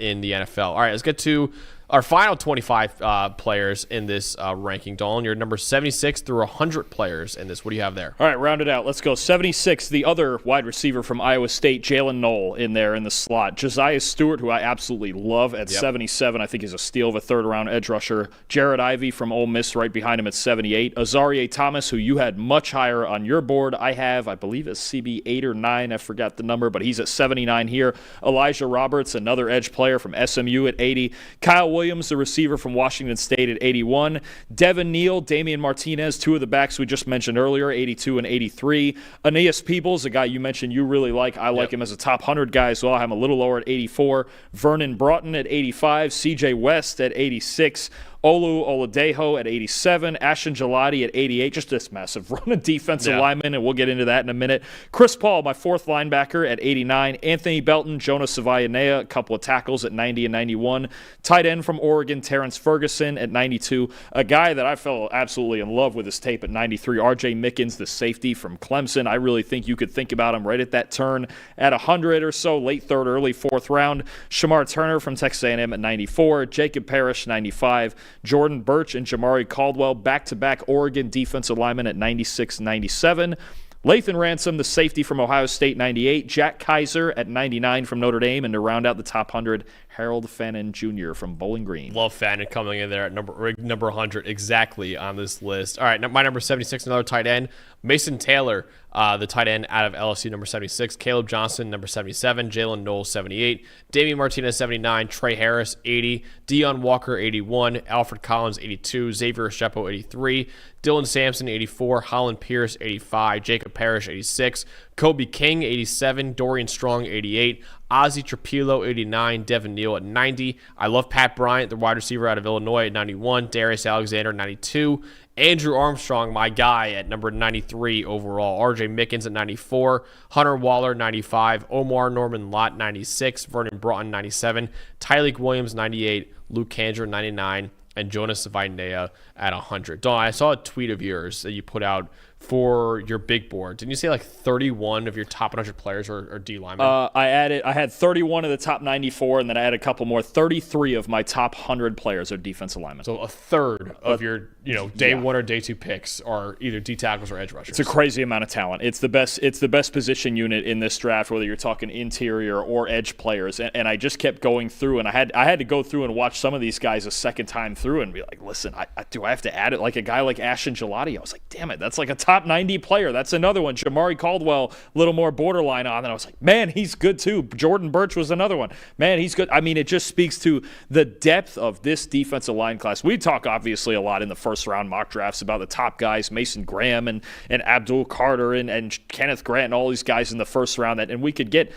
Speaker 1: in the NFL. All right, let's get to our final 25 players in this ranking. Dalton, you're number 76 through 100 players in this. What do you have there?
Speaker 2: All right, round it out. Let's go. 76, the other wide receiver from Iowa State, Jalen Knoll, in there in the slot. Josiah Stewart, who I absolutely love at 77, I think is a steal of a third-round edge rusher. Jared Ivey from Ole Miss right behind him at 78. Azarie Thomas, who you had much higher on your board. I believe it's CB 8 or 9. I forgot the number, but he's at 79 here. Elijah Roberts, another edge player from SMU at 80. Kyle Williams, the receiver from Washington State at 81. Devin Neal, Damian Martinez, 2 of the backs we just mentioned earlier, 82 and 83. Aeneas Peebles, a guy you mentioned you really like. I like him as a top 100 guy as well. I have him a little lower at 84. Vernon Broughton at 85. CJ West at 86. Olu Oladejo at 87, Ashton Gelati at 88, just this massive run of defensive linemen, and we'll get into that in a minute. Chris Paul, my 4th linebacker, at 89. Anthony Belton, Jonas Savayanea, a couple of tackles at 90 and 91. Tight end from Oregon, Terrence Ferguson at 92. A guy that I fell absolutely in love with his tape at 93, R.J. Mickens, the safety from Clemson. I really think you could think about him right at that turn at 100 or so, late 3rd, early 4th round. Shamar Turner from Texas A&M at 94. Jacob Parrish, 95. Jordan Birch and Jamari Caldwell, back-to-back Oregon defensive linemen at 96 97. Lathan Ransom, the safety from Ohio State, 98. Jack Kaiser at 99 from Notre Dame. And to round out the top 100, Harold Fannin Jr. from Bowling Green.
Speaker 1: Love Fannin coming in there at number 100 exactly on this list. All right, my number 76, another tight end. Mason Taylor, the tight end out of LSU, number 76. Caleb Johnson, number 77. Jalen Knoll, 78. Damian Martinez, 79. Trey Harris, 80. Deion Walker, 81. Alfred Collins, 82. Xavier Shepo, 83. Dylan Sampson, 84. Hollin Pierce, 85. Jacob Parrish, 86. Kobe King, 87. Dorian Strong, 88. Ozzie Trapilo, 89. Devin Neal at 90. I love Pat Bryant, the wide receiver out of Illinois, at 91. Darius Alexander, 92. Andrew Armstrong, my guy, at number 93 overall. R.J. Mickens at 94. Hunter Waller, 95. Omar Norman Lott, 96. Vernon Broughton, 97. Tyleik Williams, 98. Luke Kandra, 99. And Jonas Savayanea at 100. Don, I saw a tweet of yours that you put out for your big board. Didn't you say like 31 of your top 100 players are D linemen?
Speaker 2: I had 31 of the top 94, and then I had a couple more. 33 of my top 100 players are defensive linemen.
Speaker 1: So a third of your day 1 or day 2 picks are either D tackles or edge rushers.
Speaker 2: It's a crazy amount of talent. It's the best position unit in this draft, whether you're talking interior or edge players. And I just kept going through, and I had to go through and watch some of these guys a second time through and be like, listen, do I have to add it? Like a guy like Ashton Gelati, I was like, damn it, that's like a top 90 player. That's another one. Jamari Caldwell, a little more borderline on. And I was like, man, he's good too. Jordan Birch was another one. Man, he's good. I mean, it just speaks to the depth of this defensive line class. We talk obviously a lot in the first round mock drafts about the top guys, Mason Graham and Abdul Carter and Kenneth Grant and all these guys in the first round. And we could get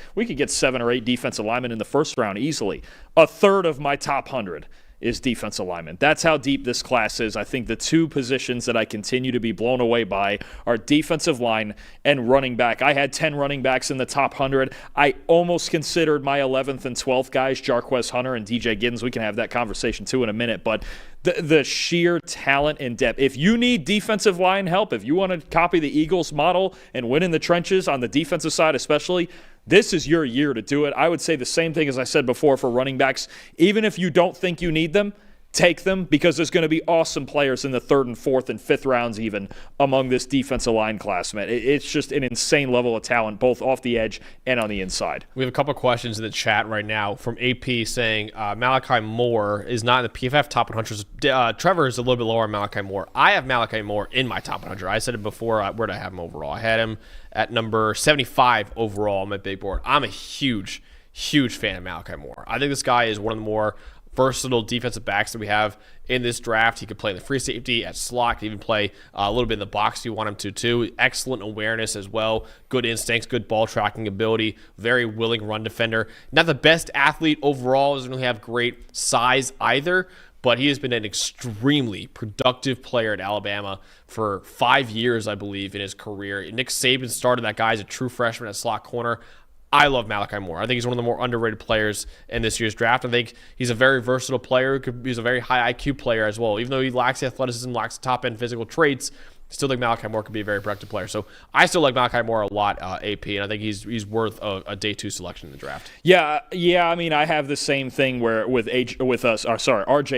Speaker 2: 7 or 8 defensive linemen in the first round easily. A third of my top 100 is defensive lineman. That's how deep this class is. I think the two positions that I continue to be blown away by are defensive line and running back. I had 10 running backs in the top 100. I almost considered my 11th and 12th guys, Jarquez Hunter and DJ Giddens. We can have that conversation too in a minute, but the sheer talent and depth. If you need defensive line help, if you want to copy the Eagles model and win in the trenches on the defensive side especially, this is your year to do it. I would say the same thing as I said before for running backs. Even if you don't think you need them, take them, because there's going to be awesome players in the 3rd and 4th and 5th rounds even among this defensive line class, man. It's just an insane level of talent, both off the edge and on the inside.
Speaker 1: We have a couple questions in the chat right now from AP saying Malachi Moore is not in the PFF top 100. Trevor is a little bit lower on Malachi Moore. I have Malachi Moore in my top 100. I said it before. Where did I have him overall? I had him at number 75 overall on my big board. I'm a huge fan of Malachi Moore. I think this guy is one of the more versatile defensive backs that we have in this draft. He could play in the free safety, at slot, could even play a little bit in the box if you want him to too. Excellent awareness as well, good instincts, good ball tracking ability, very willing run defender. Not the best athlete overall, doesn't really have great size either, but he has been an extremely productive player at Alabama for 5 years, I believe, in his career. Nick Saban started that guy as a true freshman at slot corner. I love Malachi Moore. I think he's one of the more underrated players in this year's draft. I think he's a very versatile player. He's a very high IQ player as well. Even though he lacks the athleticism, lacks top-end physical traits, still think Malachi Moore could be a very productive player. So I still like Malachi Moore a lot, AP, and I think he's worth a day 2 selection in the draft.
Speaker 2: Yeah. I mean, I have the same thing where with RJ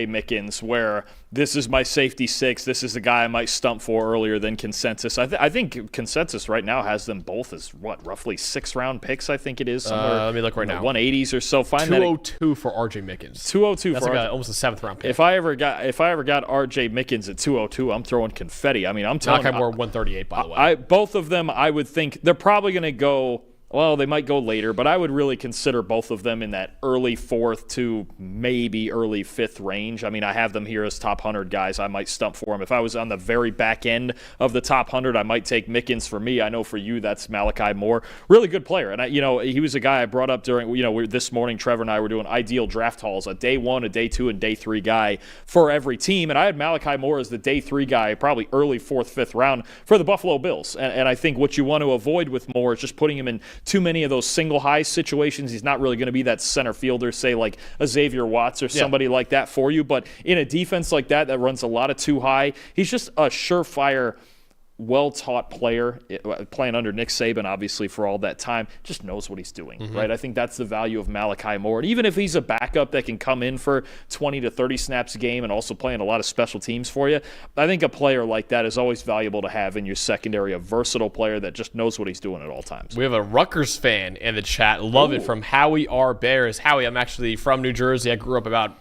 Speaker 2: Mickens, where this is my safety 6. This is the guy I might stump for earlier than consensus. I think consensus right now has them both as roughly 6th-round picks. I think it is somewhere.
Speaker 1: Let me look right now.
Speaker 2: 180s or so. Find
Speaker 1: 202 for RJ Mickens.
Speaker 2: 202
Speaker 1: That's
Speaker 2: for
Speaker 1: like almost a 7th-round pick.
Speaker 2: If I ever got RJ Mickens at 202, I'm throwing confetti. I mean, I'm telling you.
Speaker 1: Malachi Moore 138, by the way.
Speaker 2: Both of them, I would think they're probably going to go. Well, they might go later, but I would really consider both of them in that early 4th to maybe early 5th range. I mean, I have them here as top 100 guys. I might stump for them. If I was on the very back end of the top 100, I might take Mickens. For me, I know for you, that's Malachi Moore. Really good player. And, he was a guy I brought up during, this morning, Trevor and I were doing ideal draft hauls, a day 1, a day 2, and day 3 guy for every team. And I had Malachi Moore as the day 3 guy, probably early 4th, 5th round for the Buffalo Bills. And I think what you want to avoid with Moore is just putting him in too many of those single high situations. He's not really going to be that center fielder, say like a Xavier Watts or somebody like that for you. But in a defense like that runs a lot of too high, he's just a surefire, well-taught player, playing under Nick Saban, obviously, for all that time, just knows what he's doing, right? I think that's the value of Malachi Moore. And even if he's a backup that can come in for 20 to 30 snaps a game and also playing a lot of special teams for you, I think a player like that is always valuable to have in your secondary, a versatile player that just knows what he's doing at all times.
Speaker 1: We have a Rutgers fan in the chat. Love it, from Howie R. Bears. Howie, I'm actually from New Jersey. I grew up about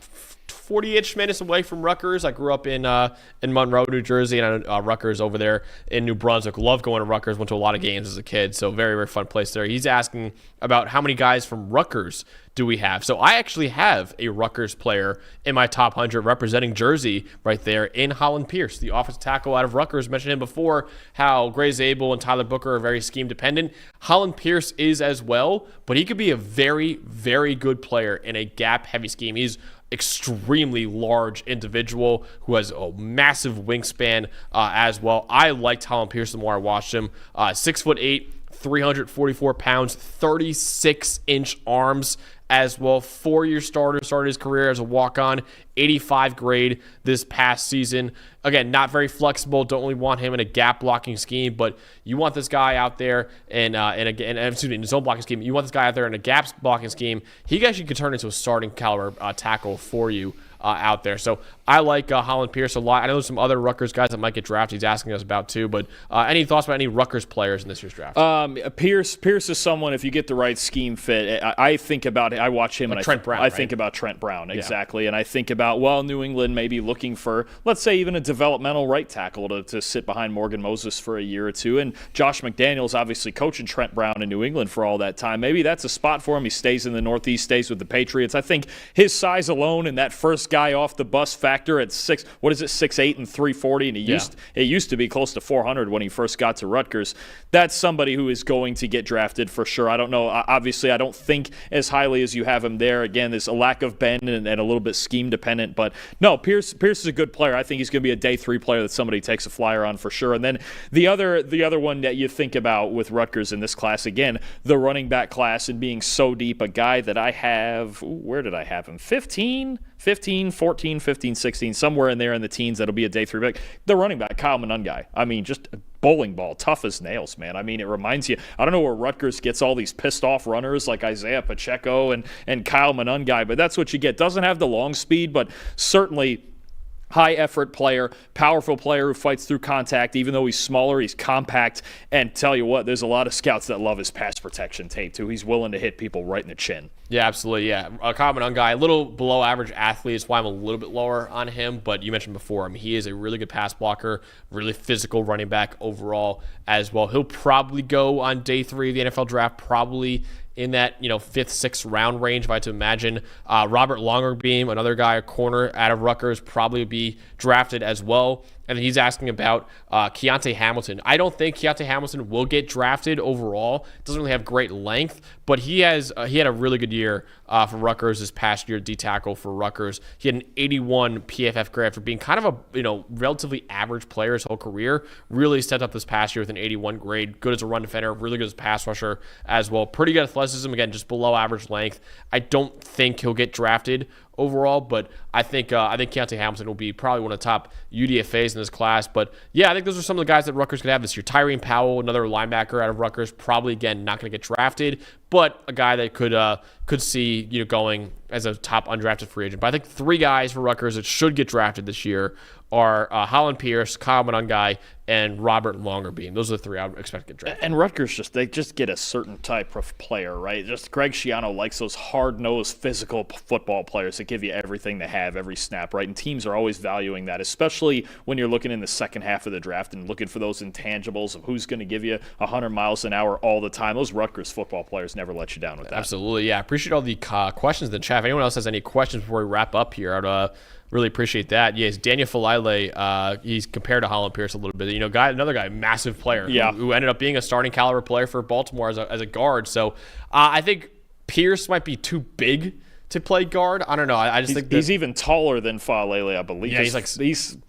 Speaker 1: 40-ish minutes away from Rutgers. I grew up in Monroe, New Jersey, and Rutgers over there in New Brunswick. Love going to Rutgers. Went to a lot of games as a kid, so very, very fun place there. He's asking about how many guys from Rutgers do we have. So I actually have a Rutgers player in my top 100 representing Jersey right there in Hollin Pierce, the offensive tackle out of Rutgers. Mentioned him before, how Gray Zabel and Tyler Booker are very scheme dependent. Hollin Pierce is as well, but he could be a very, very good player in a gap-heavy scheme. He's extremely large individual who has a massive wingspan as well. I liked Hollin Pierce the more I watched him. 6'8", 344 pounds, 36-inch arms as well. 4-year starter, started his career as a walk-on, 85 grade this past season. Again, not very flexible. Don't really want him in a gap blocking scheme, but you want this guy out there in a zone blocking scheme. You want this guy out there in a gap blocking scheme. He actually could turn into a starting caliber tackle for you out there. So I like Hollin Pierce a lot. I know there's some other Rutgers guys that might get drafted he's asking us about too, but any thoughts about any Rutgers players in this year's draft?
Speaker 2: Pierce is someone, if you get the right scheme fit, I think about it. I watch him,
Speaker 1: like
Speaker 2: and
Speaker 1: Trent Brown,
Speaker 2: I think about Trent Brown, exactly. And I think about, New England maybe looking for, let's say, even a developmental right tackle to sit behind Morgan Moses for a year or two. And Josh McDaniels obviously coaching Trent Brown in New England for all that time. Maybe that's a spot for him. He stays in the Northeast, stays with the Patriots. I think his size alone and that first guy off the bus factor factor at 6'8" and 340, and it used to be close to 400 when he first got to Rutgers. That's somebody who is going to get drafted for sure. I don't know. Obviously, I don't think as highly as you have him there. Again, there's a lack of bend and a little bit scheme dependent. But no, Pierce is a good player. I think he's going to be a day 3 player that somebody takes a flyer on for sure. And then the other one that you think about with Rutgers in this class, again, the running back class and being so deep, a guy that I have, where did I have him? 15, 14, 15, 16, somewhere in there in the teens that'll be a day 3 pick. The running back, Kyle Monungai. I mean, just a bowling ball, tough as nails, man. I mean, it reminds you, I don't know where Rutgers gets all these pissed off runners like Isaiah Pacheco and Kyle Monungai, but that's what you get. Doesn't have the long speed, but certainly high effort player, powerful player who fights through contact. Even though he's smaller, he's compact. And tell you what, there's a lot of scouts that love his pass protection tape too. He's willing to hit people right in the chin.
Speaker 1: Yeah, absolutely. Yeah, a common guy, a little below average athlete. That's why I'm a little bit lower on him. But you mentioned before, I mean, he is a really good pass blocker, really physical running back overall as well. He'll probably go on day 3 of the NFL draft, probably in that 5th, 6th round range, if I had to imagine. Robert Longerbeam, another guy, a corner out of Rutgers, probably be drafted as well. And he's asking about Keontae Hamilton. I don't think Keontae Hamilton will get drafted overall. Doesn't really have great length, but he had a really good year for Rutgers this past year, D-tackle for Rutgers. He had an 81 PFF grade for being kind of a relatively average player his whole career. Really stepped up this past year with an 81 grade. Good as a run defender, really good as a pass rusher as well. Pretty good athleticism, again, just below average length. I don't think he'll get drafted overall, but I think Keontae Hamilton will be probably one of the top UDFAs in this class. But yeah, I think those are some of the guys that Rutgers could have this year. Tyreen Powell, another linebacker out of Rutgers, probably again not going to get drafted, but a guy that could see going as a top undrafted free agent. But I think 3 guys for Rutgers that should get drafted this year are Hollin Pierce, Kyle Monungai, and Robert Longerbeam. Those are the 3 I would expect to get drafted.
Speaker 2: And Rutgers they get a certain type of player, right? Just Greg Schiano likes those hard-nosed, physical football players that give you everything they have every snap, right? And teams are always valuing that, especially when you're looking in the second half of the draft and looking for those intangibles of who's going to give you 100 miles an hour all the time. Those Rutgers football players never let you down with that.
Speaker 1: Absolutely, yeah. Appreciate all the questions in the chat. If anyone else has any questions before we wrap up here, I'd really appreciate that. Yes, Daniel Falele, he's compared to Hollin Pierce a little bit. Another guy, massive player, who ended up being a starting caliber player for Baltimore as a guard. So I think Pierce might be too big to play guard. I don't know. I just think
Speaker 2: he's even taller than Falele, I believe.
Speaker 1: Yeah, he's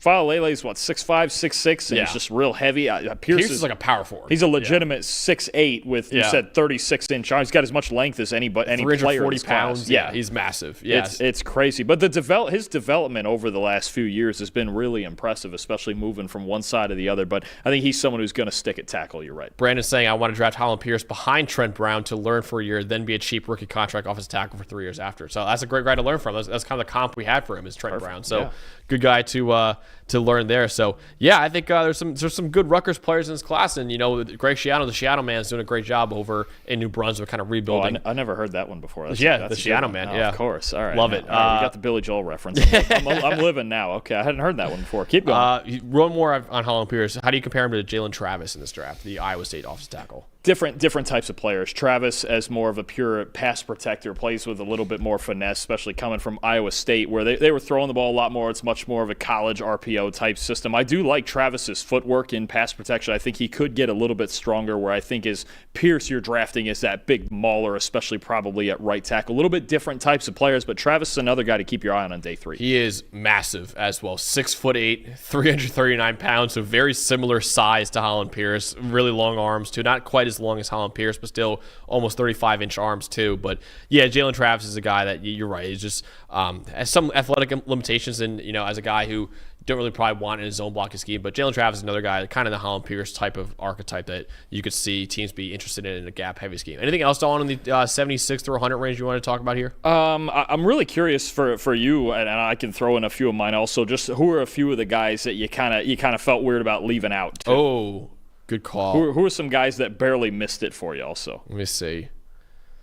Speaker 2: Falele's what, 6'5", 6'6", and he's just real heavy.
Speaker 1: Pierce is like a power forward.
Speaker 2: He's a legitimate 6'8" with you said 36-inch arms. He's got as much length as any player.
Speaker 1: 340 pounds. Yeah, he's massive. Yeah,
Speaker 2: it's crazy. But his development over the last few years has been really impressive, especially moving from one side to the other. But I think he's someone who's going to stick at tackle. You're right.
Speaker 1: Brandon's saying I want to draft Hollin Pierce behind Trent Brown to learn for a year, then be a cheap rookie contract offensive tackle for 3 years after. So that's a great guy to learn from. That's kind of the comp we had for him is Trent Brown. So good guy to learn there. So yeah, I think there's some good Rutgers players in this class, and Greg Schiano, the Schiano man, is doing a great job over in New Brunswick, kind of rebuilding.
Speaker 2: I never heard that one before. That's
Speaker 1: the Schiano man.
Speaker 2: Oh, of course. All right,
Speaker 1: love it.
Speaker 2: All right, we got the Billy Joel reference. I'm living now. Okay, I hadn't heard that one before. Keep going.
Speaker 1: One more on Hollin Pierce. How do you compare him to Jalen Travis in this draft, the Iowa State offensive tackle?
Speaker 2: Different types of players. Travis, as more of a pure pass protector, plays with a little bit more finesse, especially coming from Iowa State, where they were throwing the ball a lot more. It's much more of a college RPO type system. I do like Travis's footwork in pass protection. I think he could get a little bit stronger, where I think is Pierce you're drafting is that big mauler, especially probably at right tackle. A little bit different types of players, but Travis is another guy to keep your eye on day 3.
Speaker 1: He is massive as well. 6'8", 339 pounds, so very similar size to Hollin Pierce. Really long arms too. Not quite as long as Hollin Pierce, but still almost 35-inch arms too. But yeah, Jalen Travis is a guy that you're right. He's just has some athletic limitations, and as a guy who don't really probably want in his zone blocking scheme. But Jalen Travis is another guy, kind of the Hollin Pierce type of archetype that you could see teams be interested in a gap-heavy scheme. Anything else on in the 76 through 100 range you want to talk about here?
Speaker 2: I'm really curious for you, and I can throw in a few of mine also. Just who are a few of the guys that you kind of felt weird about leaving out? Too?
Speaker 1: Oh, good call.
Speaker 2: Who are some guys that barely missed it for you also?
Speaker 1: Let me see.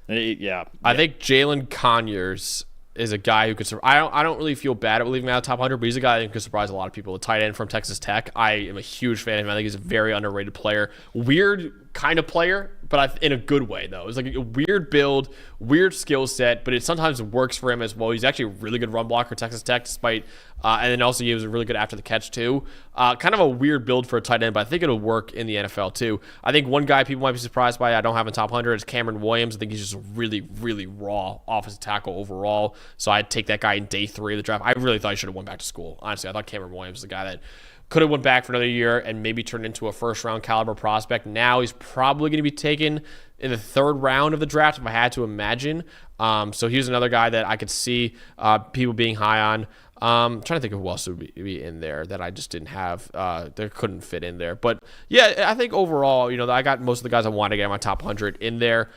Speaker 2: I
Speaker 1: think Jalen Conyers is a guy who could surprise. I don't really feel bad about leaving him out of top 100, but he's a guy that could surprise a lot of people. The tight end from Texas Tech. I am a huge fan of him. I think he's a very underrated player. Weird kind of player, but in a good way, though. It's like a weird build, weird skill set, but it sometimes works for him as well. He's actually a really good run blocker at Texas Tech, despite, and then also he was really good after the catch, too. Kind of a weird build for a tight end, but I think it'll work in the NFL, too. I think one guy people might be surprised by, I don't have in top 100, is Cameron Williams. I think he's just really, really raw offensive tackle overall, so I'd take that guy in day 3 of the draft. I really thought he should have went back to school. Honestly, I thought Cameron Williams was the guy that could have went back for another year and maybe turned into a first-round caliber prospect. Now he's probably going to be taken in the 3rd round of the draft, if I had to imagine. So he's another guy that I could see people being high on. I'm trying to think of who else would be in there that I just didn't have, that couldn't fit in there. But, yeah, I think overall, I got most of the guys I wanted to get in my top 100 in there.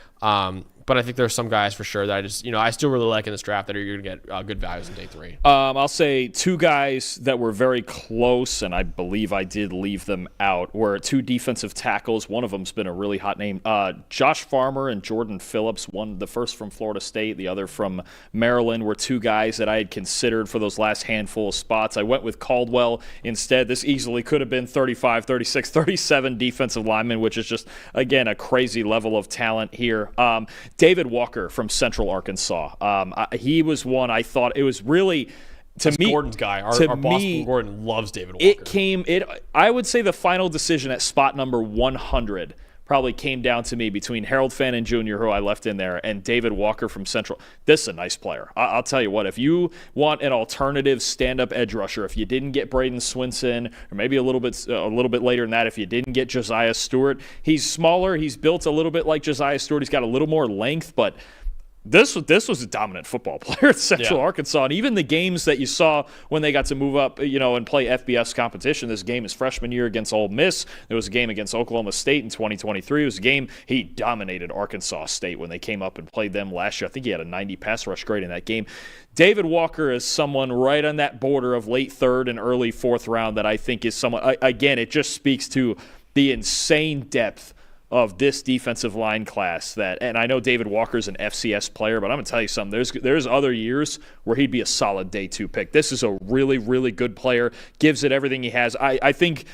Speaker 1: But I think there's some guys for sure that I just, I still really like in this draft that are going to get good values in day 3.
Speaker 2: I'll say 2 guys that were very close, and I believe I did leave them out, were 2 defensive tackles. One of them's been a really hot name. Josh Farmer and Jordan Phillips, one the first from Florida State, the other from Maryland, were 2 guys that I had considered for those last handful of spots. I went with Caldwell instead. This easily could have been 35, 36, 37 defensive linemen, which is just, again, a crazy level of talent here. David Walker from Central Arkansas. He was one I thought it was really,
Speaker 1: That's me, Gordon's guy. Our boss, Gordon, loves David Walker.
Speaker 2: I would say the final decision at spot number 100 probably came down to me between Harold Fannin Jr., who I left in there, and David Walker from Central. This is a nice player. I'll tell you what, if you want an alternative stand-up edge rusher, if you didn't get Braden Swinson, or maybe a little bit later than that, if you didn't get Josiah Stewart, he's smaller. He's built a little bit like Josiah Stewart. He's got a little more length, but This was a dominant football player at Central Arkansas, and even the games that you saw when they got to move up, and play FBS competition. This game his freshman year against Ole Miss. There was a game against Oklahoma State in 2023. It was a game he dominated Arkansas State when they came up and played them last year. I think he had a 90 pass rush grade in that game. David Walker is someone right on that border of late 3rd and early 4th round that I think is someone. Again, it just speaks to the insane depth of this defensive line class and I know David Walker's an FCS player, but I'm going to tell you something. There's other years where he'd be a solid day 2 pick. This is a really, really good player, gives it everything he has. I think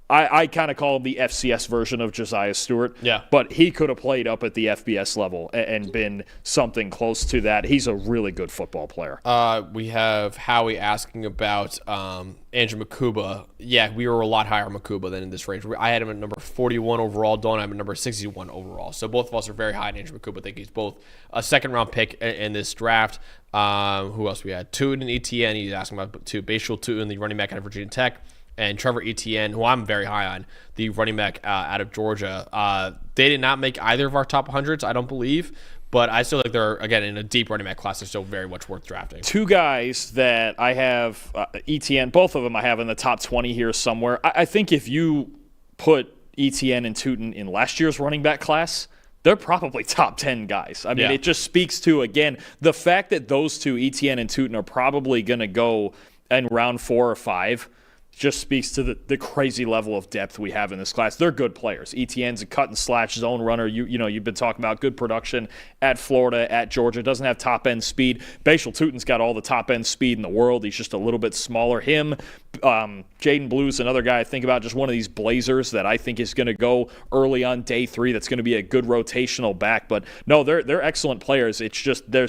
Speaker 2: I kind of call him the FCS version of Josiah Stewart.
Speaker 1: Yeah.
Speaker 2: But he could have played up at the FBS level and been something close to that. He's a really good football player.
Speaker 1: We have Howie asking about Andrew Makuba. Yeah, we were a lot higher on Makuba than in this range. I had him at number 41 overall. Don, I have him at number 61 overall. So both of us are very high on Andrew Makuba. I think he's both a second-round pick in this draft. Who else we had? Tootin and ETN. He's asking about Bashul Tootin, the running back out of Virginia Tech. And Trevor Etienne, who I'm very high on, the running back out of Georgia. They did not make either of our top 100s, I don't believe. But I still think they're, again, in a deep running back class. They're still very much worth drafting.
Speaker 2: 2 guys that I have, Etienne, both of them I have in the top 20 here somewhere. I think if you put Etienne and Tootin in last year's running back class, they're probably top 10 guys. I mean, It just speaks to, again, the fact that those 2, Etienne and Tootin, are probably going to go in round 4 or 5. Just speaks to the crazy level of depth we have in this class. They're good players. Etienne's a cut and slash zone runner. You've been talking about good production at Florida, at Georgia. Doesn't have top end speed. Bashal Tootin's got all the top end speed in the world. He's just a little bit smaller. Jaden Blue's another guy I think about. Just one of these blazers that I think is going to go early on day 3. That's going to be a good rotational back. But no, they're excellent players. It's just there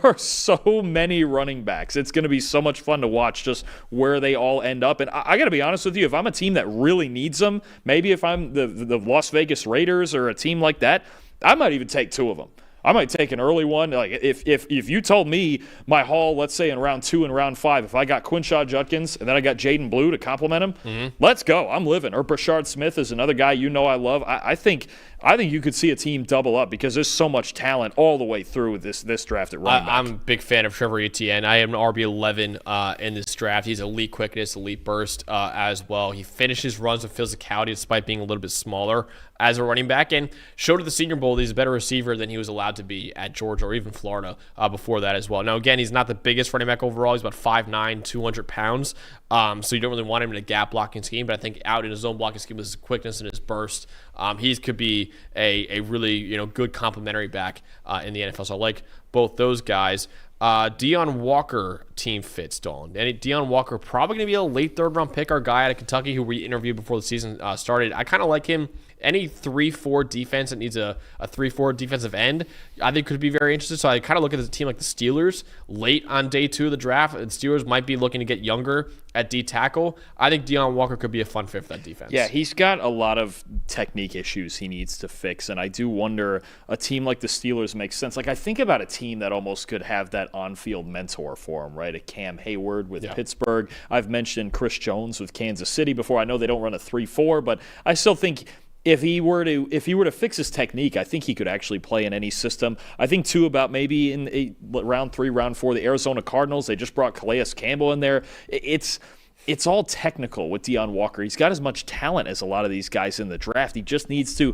Speaker 2: are so many running backs. It's going to be so much fun to watch just where they all end up. And I got to be honest with you, if I'm a team that really needs them, maybe if I'm the Las Vegas Raiders or a team like that, I might even take 2 of them. I might take an early one. Like if you told me my haul, let's say in round 2 and round 5, if I got Quinshaw Judkins and then I got Jaden Blue to complement him, let's go. I'm living. Or Brashard Smith is another guy I love. I think you could see a team double up because there's so much talent all the way through this draft at running back.
Speaker 1: I'm a big fan of Trevor Etienne. I am an RB11 in this draft. He's elite quickness, elite burst as well. He finishes runs with physicality despite being a little bit smaller as a running back, and showed at the Senior Bowl that he's a better receiver than he was allowed to be at Georgia or even Florida before that as well. Now, again, he's not the biggest running back overall. He's about 5'9", 200 pounds, so you don't really want him in a gap blocking scheme, but I think out in his zone blocking scheme with his quickness and his burst, he could be a really good complementary back in the NFL. So I like both those guys. Deion Walker team fits, Dalton. And Deion Walker probably going to be a late 3rd round pick, our guy out of Kentucky who we interviewed before the season started. I kind of like him any 3-4 defense that needs a 3-4 defensive end, I think could be very interesting. So I kind of look at a team like the Steelers late on day 2 of the draft. The Steelers might be looking to get younger at D tackle. I think Deion Walker could be a fun fit for that defense.
Speaker 2: Yeah, he's got a lot of technique issues he needs to fix, and I do wonder a team like the Steelers makes sense. Like, I think about a team that almost could have that on-field mentor for him, right? A Cam Hayward with Pittsburgh. I've mentioned Chris Jones with Kansas City before. I know they don't run a 3-4, but I still think if he were to fix his technique, I think he could actually play in any system. I think too about maybe in round 3, round 4, the Arizona Cardinals. They just brought Calais Campbell in there. It's all technical with Deion Walker. He's got as much talent as a lot of these guys in the draft. He just needs to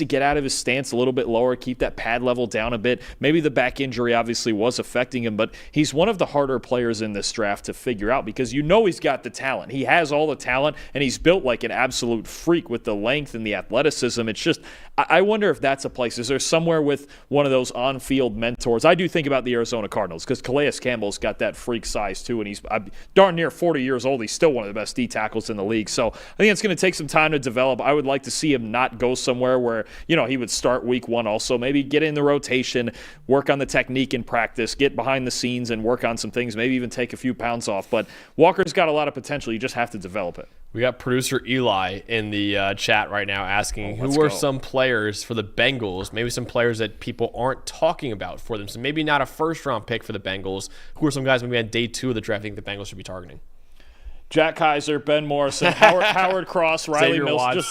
Speaker 2: get out of his stance a little bit lower, keep that pad level down a bit. Maybe the back injury obviously was affecting him, but he's one of the harder players in this draft to figure out because he's got the talent. He has all the talent, and he's built like an absolute freak with the length and the athleticism. It's just, I wonder if that's a place. Is there somewhere with one of those on-field mentors? I do think about the Arizona Cardinals because Calais Campbell's got that freak size too, and he's darn near 40 years old. He's still one of the best D tackles in the league. So I think it's going to take some time to develop. I would like to see him not go somewhere where, he would start week 1 also. Maybe get in the rotation, work on the technique in practice, get behind the scenes and work on some things, maybe even take a few pounds off. But Walker's got a lot of potential. You just have to develop it.
Speaker 1: We got producer Eli in the chat right now asking who are some players for the Bengals, maybe some players that people aren't talking about for them. So maybe not a first-round pick for the Bengals. Who are some guys maybe on day 2 of the draft I think the Bengals should be targeting?
Speaker 2: Jack Kaiser, Ben Morrison, Howard Cross, Riley Mills,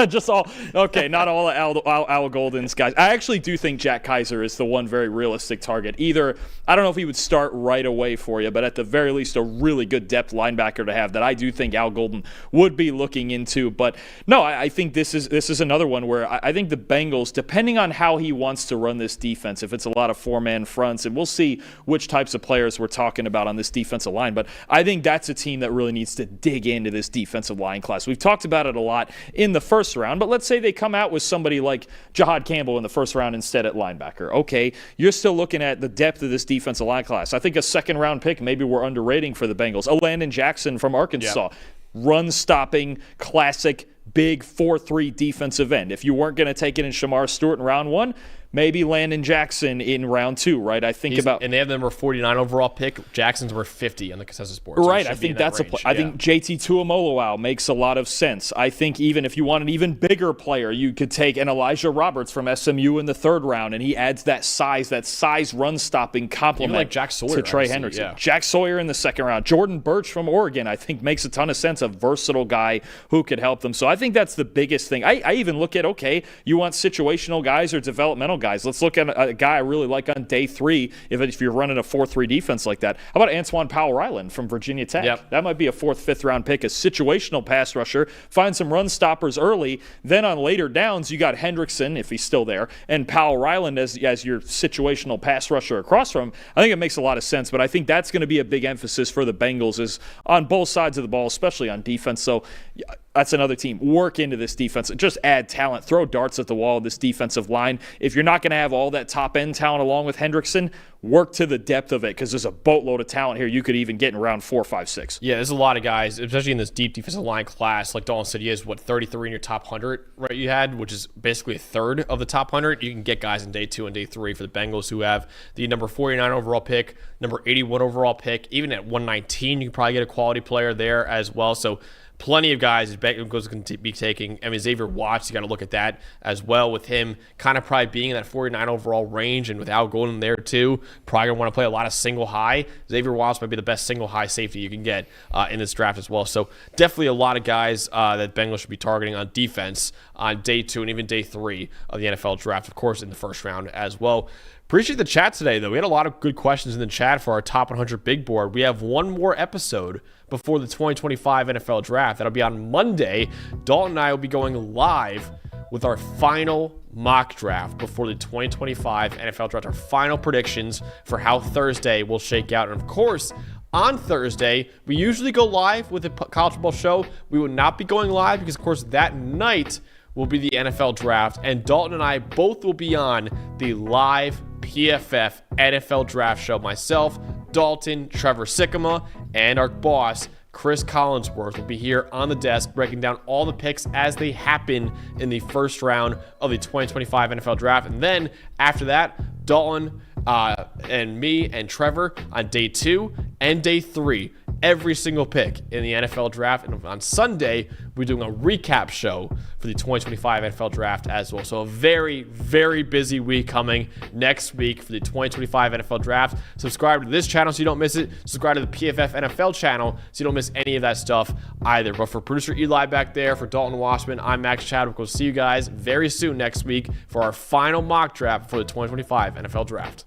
Speaker 2: just all okay. Not all Al Golden's guys. I actually do think Jack Kaiser is the one very realistic target. Either I don't know if he would start right away for you, but at the very least, a really good depth linebacker to have that I do think Al Golden would be looking into. But no, I think this is another one where I think the Bengals, depending on how he wants to run this defense, if it's a lot of 4-man fronts, and we'll see which types of players we're talking about on this defensive line. But I think that's a team that really needs to dig into this defensive line class. We've talked about it a lot in the first round, but let's say they come out with somebody like Jahad Campbell in the first round instead at linebacker. Okay, you're still looking at the depth of this defensive line class. I think a second-round pick, maybe we're underrating for the Bengals. A Landon Jackson from Arkansas. Yep. Run-stopping, classic, big 4-3 defensive end. If you weren't going to take it in Shamar Stewart in round 1, maybe Landon Jackson in round 2, right?
Speaker 1: And they have the number 49 overall pick. Jackson's number 50 on the consensus board. So
Speaker 2: right, I think that's I think JT Tuimoloau makes a lot of sense. I think even if you want an even bigger player, you could take an Elijah Roberts from SMU in the 3rd round, and he adds that size run-stopping complement
Speaker 1: like Jack Sawyer,
Speaker 2: to Trey Hendrickson. Yeah. Jack Sawyer in the 2nd round. Jordan Birch from Oregon, I think, makes a ton of sense. A versatile guy who could help them. So I think that's the biggest thing. I even look at, okay, you want situational guys or developmental guys. Let's look at a guy I really like on day 3 if you're running a 4-3 defense like that. How about Antoine Powell-Ryland from Virginia Tech? Yep. That might be a 4th, 5th round pick, a situational pass rusher. Find some run stoppers early. Then on later downs, you got Hendrickson, if he's still there, and Powell-Ryland as your situational pass rusher across from him. I think it makes a lot of sense, but I think that's going to be a big emphasis for the Bengals is on both sides of the ball, especially on defense. So that's another team. Work into this defense. Just add talent. Throw darts at the wall of this defensive line. If you're not going to have all that top-end talent along with Hendrickson, work to the depth of it because there's a boatload of talent here you could even get in round 4, 5, 6.
Speaker 1: Yeah, there's a lot of guys, especially in this deep defensive line class. Like Dalton said, he has, 33 in your top 100, right, you had, which is basically a third of the top 100. You can get guys in day 2 and day 3 for the Bengals who have the number 49 overall pick, number 81 overall pick. Even at 119, you can probably get a quality player there as well. So plenty of guys Bengals going to be taking. I mean, Xavier Watts, you got to look at that as well with him kind of probably being in that 49 overall range and with Al Golden there too. Probably going to want to play a lot of single high. Xavier Watts might be the best single high safety you can get in this draft as well. So definitely a lot of guys that Bengals should be targeting on defense on day 2 and even day 3 of the NFL draft, of course, in the first round as well. Appreciate the chat today, though. We had a lot of good questions in the chat for our Top 100 Big Board. We have one more episode before the 2025 NFL Draft. That'll be on Monday. Dalton and I will be going live with our final mock draft before the 2025 NFL Draft, our final predictions for how Thursday will shake out. And, of course, on Thursday, we usually go live with the college football show. We will not be going live because, of course, that night will be the NFL Draft, and Dalton and I both will be on the live PFF NFL Draft show. Myself, Dalton, Trevor Sikkema, and our boss, Chris Collinsworth will be here on the desk breaking down all the picks as they happen in the first round of the 2025 NFL Draft. And then after that, Dalton and me and Trevor on day 2 and day 3, every single pick in the NFL Draft. And on Sunday, we're doing a recap show for the 2025 NFL Draft as well. So a very, very busy week coming next week for the 2025 NFL Draft. Subscribe to this channel so you don't miss it. Subscribe to the PFF NFL channel so you don't miss any of that stuff either. But for producer Eli back there, for Dalton Washman, I'm Max Chadwick. We'll see you guys very soon next week for our final mock draft for the 2025 NFL Draft.